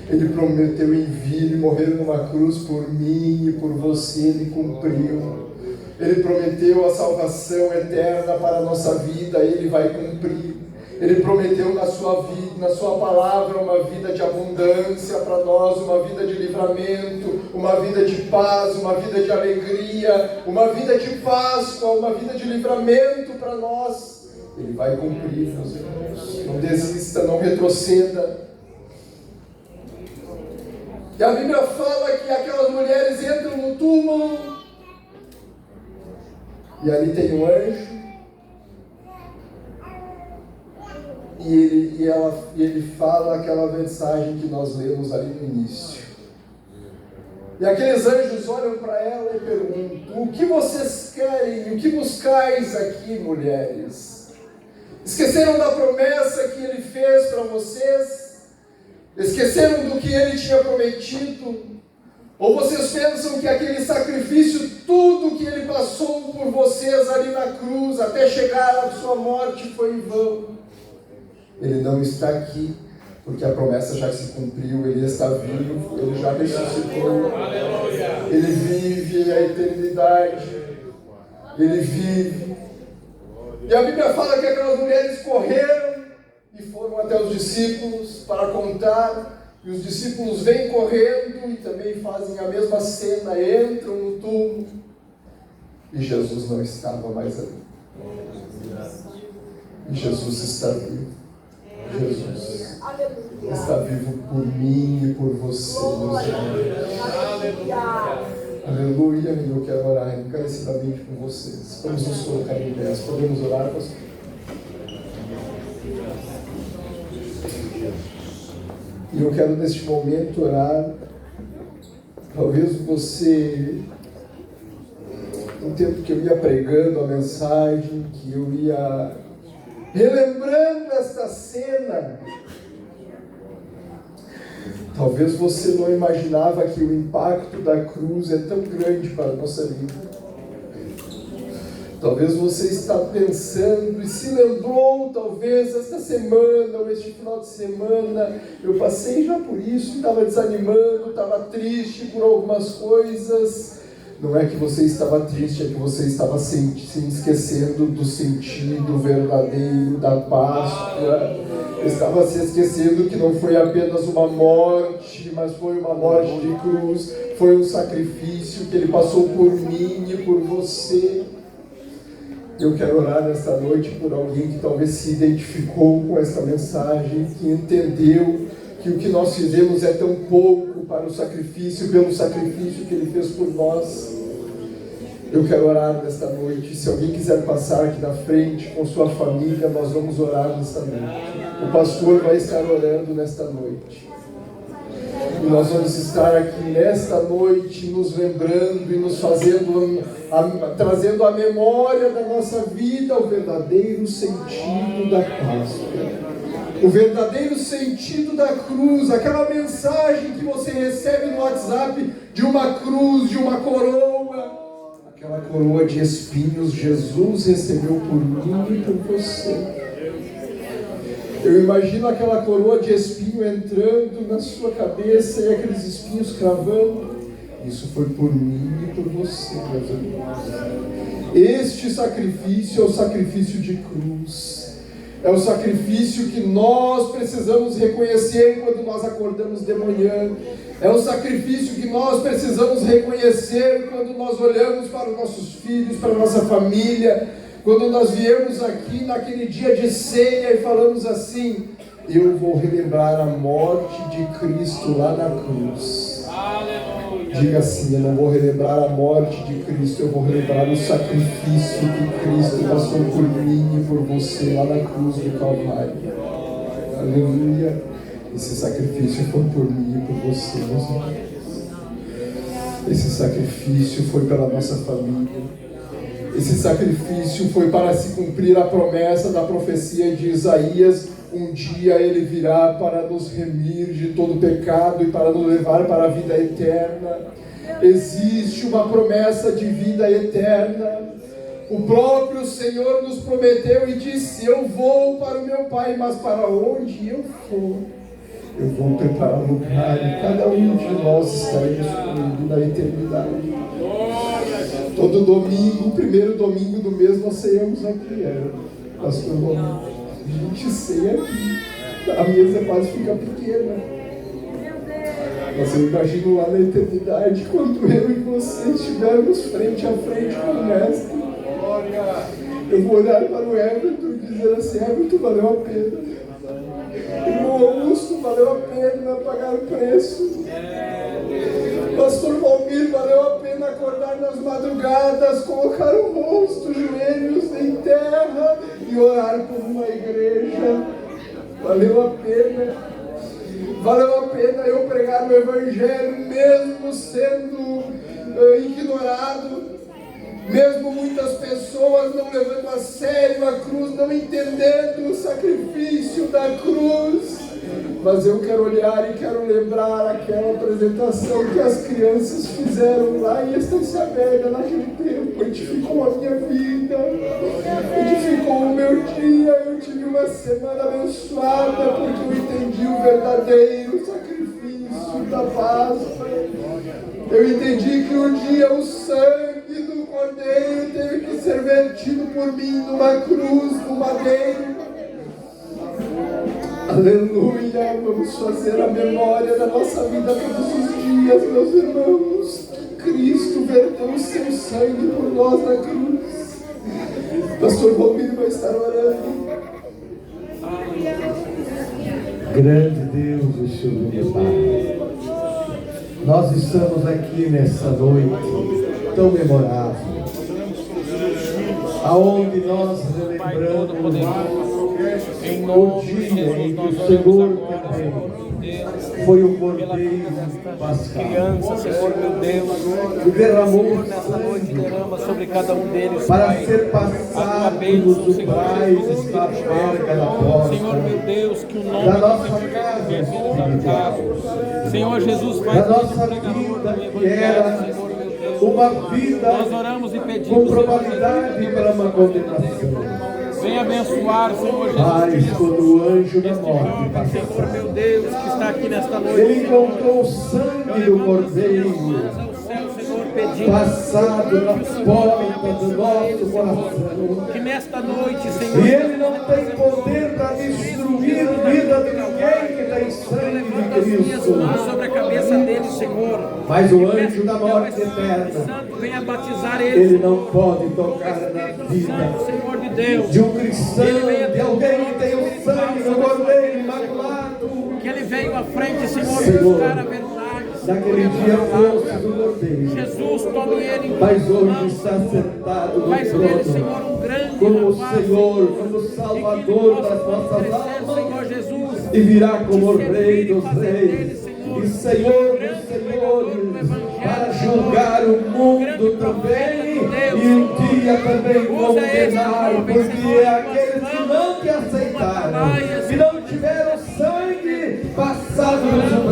Ele prometeu em vir e morrer numa cruz por mim e por você, Ele cumpriu. Ele prometeu a salvação eterna para a nossa vida, Ele vai cumprir. Ele prometeu na sua vida, na sua palavra, uma vida de abundância para nós, uma vida de livramento, uma vida de paz, uma vida de alegria, uma vida de Páscoa, uma vida de livramento para nós. Ele vai cumprir, meus irmãos. Não desista, não retroceda. E a Bíblia fala que aquelas mulheres entram no túmulo e ali tem um anjo e ele fala aquela mensagem que nós lemos ali no início. E aqueles anjos olham para ela e perguntam: o que vocês querem? O que buscais aqui, mulheres? Esqueceram da promessa que ele fez para vocês? Esqueceram do que ele tinha prometido? Ou vocês pensam que aquele sacrifício, tudo que ele passou por vocês ali na cruz, até chegar à sua morte, foi em vão? Ele não está aqui, porque a promessa já se cumpriu, ele está vivo, ele já ressuscitou. Ele vive a eternidade. Ele vive. E a Bíblia fala que aquelas mulheres correram e foram até os discípulos para contar, e os discípulos vêm correndo e também fazem a mesma cena, entram no túmulo, e Jesus não estava mais ali. E Jesus está vivo. Jesus está vivo por mim e por você, meus irmãos. Aleluia. E eu quero orar encarecidamente com vocês. Vamos nos colocar em pé. Podemos orar, pastor? E eu quero neste momento orar. Talvez você, no tempo que eu ia pregando a mensagem, que eu ia relembrando esta cena, talvez você não imaginava que o impacto da cruz é tão grande para a nossa vida. Talvez você está pensando e se lembrou, talvez, esta semana ou este final de semana, eu passei já por isso, estava desanimando, estava triste por algumas coisas. Não é que você estava triste, é que você estava se esquecendo do sentido verdadeiro da Páscoa. Estava se esquecendo que não foi apenas uma morte, mas foi uma morte de cruz. Foi um sacrifício que Ele passou por mim e por você. Eu quero orar nesta noite por alguém que talvez se identificou com esta mensagem, que entendeu que o que nós fizemos é tão pouco para o sacrifício, pelo sacrifício que Ele fez por nós. Eu quero orar nesta noite. Se alguém quiser passar aqui na frente com sua família, nós vamos orar nesta noite. O pastor vai estar orando nesta noite. E nós vamos estar aqui nesta noite nos lembrando e nos fazendo, trazendo à memória da nossa vida o verdadeiro sentido da Páscoa. O verdadeiro sentido da cruz, aquela mensagem que você recebe no WhatsApp de uma cruz, de uma coroa. Aquela coroa de espinhos Jesus recebeu por mim e por você. Eu imagino aquela coroa de espinho entrando na sua cabeça e aqueles espinhos cravando. Isso foi por mim e por você, meus irmãos. Este sacrifício é o sacrifício de cruz. É o sacrifício que nós precisamos reconhecer quando nós acordamos de manhã. É o sacrifício que nós precisamos reconhecer quando nós olhamos para os nossos filhos, para a nossa família. Quando nós viemos aqui naquele dia de ceia e falamos assim: eu vou relembrar a morte de Cristo lá na cruz. Aleluia. Diga assim: eu não vou relembrar a morte de Cristo, eu vou relembrar o sacrifício que Cristo passou por mim e por você lá na cruz do Calvário. Aleluia. Esse sacrifício foi por mim e por você, meus irmãos. Esse sacrifício foi pela nossa família. Esse sacrifício foi para se cumprir a promessa da profecia de Isaías. Um dia Ele virá para nos remir de todo pecado e para nos levar para a vida eterna. Existe uma promessa de vida eterna. O próprio Senhor nos prometeu e disse: eu vou para o meu Pai, mas para onde eu for, eu vou preparar um lugar e cada um de nós estaremos comigo na eternidade. Todo domingo, o primeiro domingo do mês, nós ceiamos aqui, pastor Romano. A gente ceia aqui, a mesa quase fica pequena. Mas eu imagino lá na eternidade, quando eu e você estivermos frente a frente com o Mestre, eu vou olhar para o Everton e dizer assim: Everton, valeu a pena. Irmão Augusto, valeu a pena pagar o preço. Pastor Valmir, valeu a pena acordar nas madrugadas, colocar o rosto, joelhos em terra e orar por uma igreja. Valeu a pena. Valeu a pena eu pregar o Evangelho, mesmo sendo ignorado, mesmo muitas pessoas não levando a sério a cruz, não entendendo o sacrifício da cruz. Mas eu quero olhar e quero lembrar aquela apresentação que as crianças fizeram lá em Estância Velha naquele tempo. Edificou a minha vida, edificou o meu dia. Eu tive uma semana abençoada porque eu entendi o verdadeiro sacrifício da Páscoa. Eu entendi que um dia o sangue do Cordeiro teve que ser vertido por mim numa cruz, no madeiro. Aleluia, vamos fazer a memória da nossa vida todos os dias, meus irmãos, que Cristo verteu o seu sangue por nós na cruz. Pastor Valmir vai estar orando. Grande Deus, o Senhor meu Pai, nós estamos aqui nessa noite tão memorável, aonde nós relembramos em nome dia de Jesus, em que nós o Senhor também foi o Cordeiro criança, pascal, Senhor meu Deus, que derramou Senhor, nessa noite derrama sobre cada um deles, para Pai, ser passado nos umbrais da verga da porta, Senhor meu Deus, que o nome da nossa do Senhor casa seja exaltado. Senhor Jesus, vai da nossa vida, que era uma vida nós oramos e pedimos, com probabilidade para uma condenação. Venha abençoar, Senhor Jesus. Mas quando o anjo da morte passou, Senhor meu Deus, que está aqui nesta noite, ele encontrou o sangue do Cordeiro passado na porta do nosso coração. Que nesta noite, Senhor, e ele não tem poder para destruir a vida de ninguém que tem sangue de Cristo. Sobre a cabeça dele, Senhor. Mas o anjo da morte eterna, venha batizar ele não pode tocar na vida Senhor de Deus, de um cristão, de alguém que tem o sangue do Cordeiro imaculado. Que ele veio à frente, Senhor, buscar a verdade. Naquele dia fosse do Cordeiro. Jesus, tome ele. Mas hoje está sentado no trono, como o Senhor, como o Salvador das nossas almas, e virá como Rei dos Reis e Senhor dos Senhores, para julgar o mundo também, e um dia também condenar, porque aqueles que não te aceitaram, que não tiveram sangue passado nos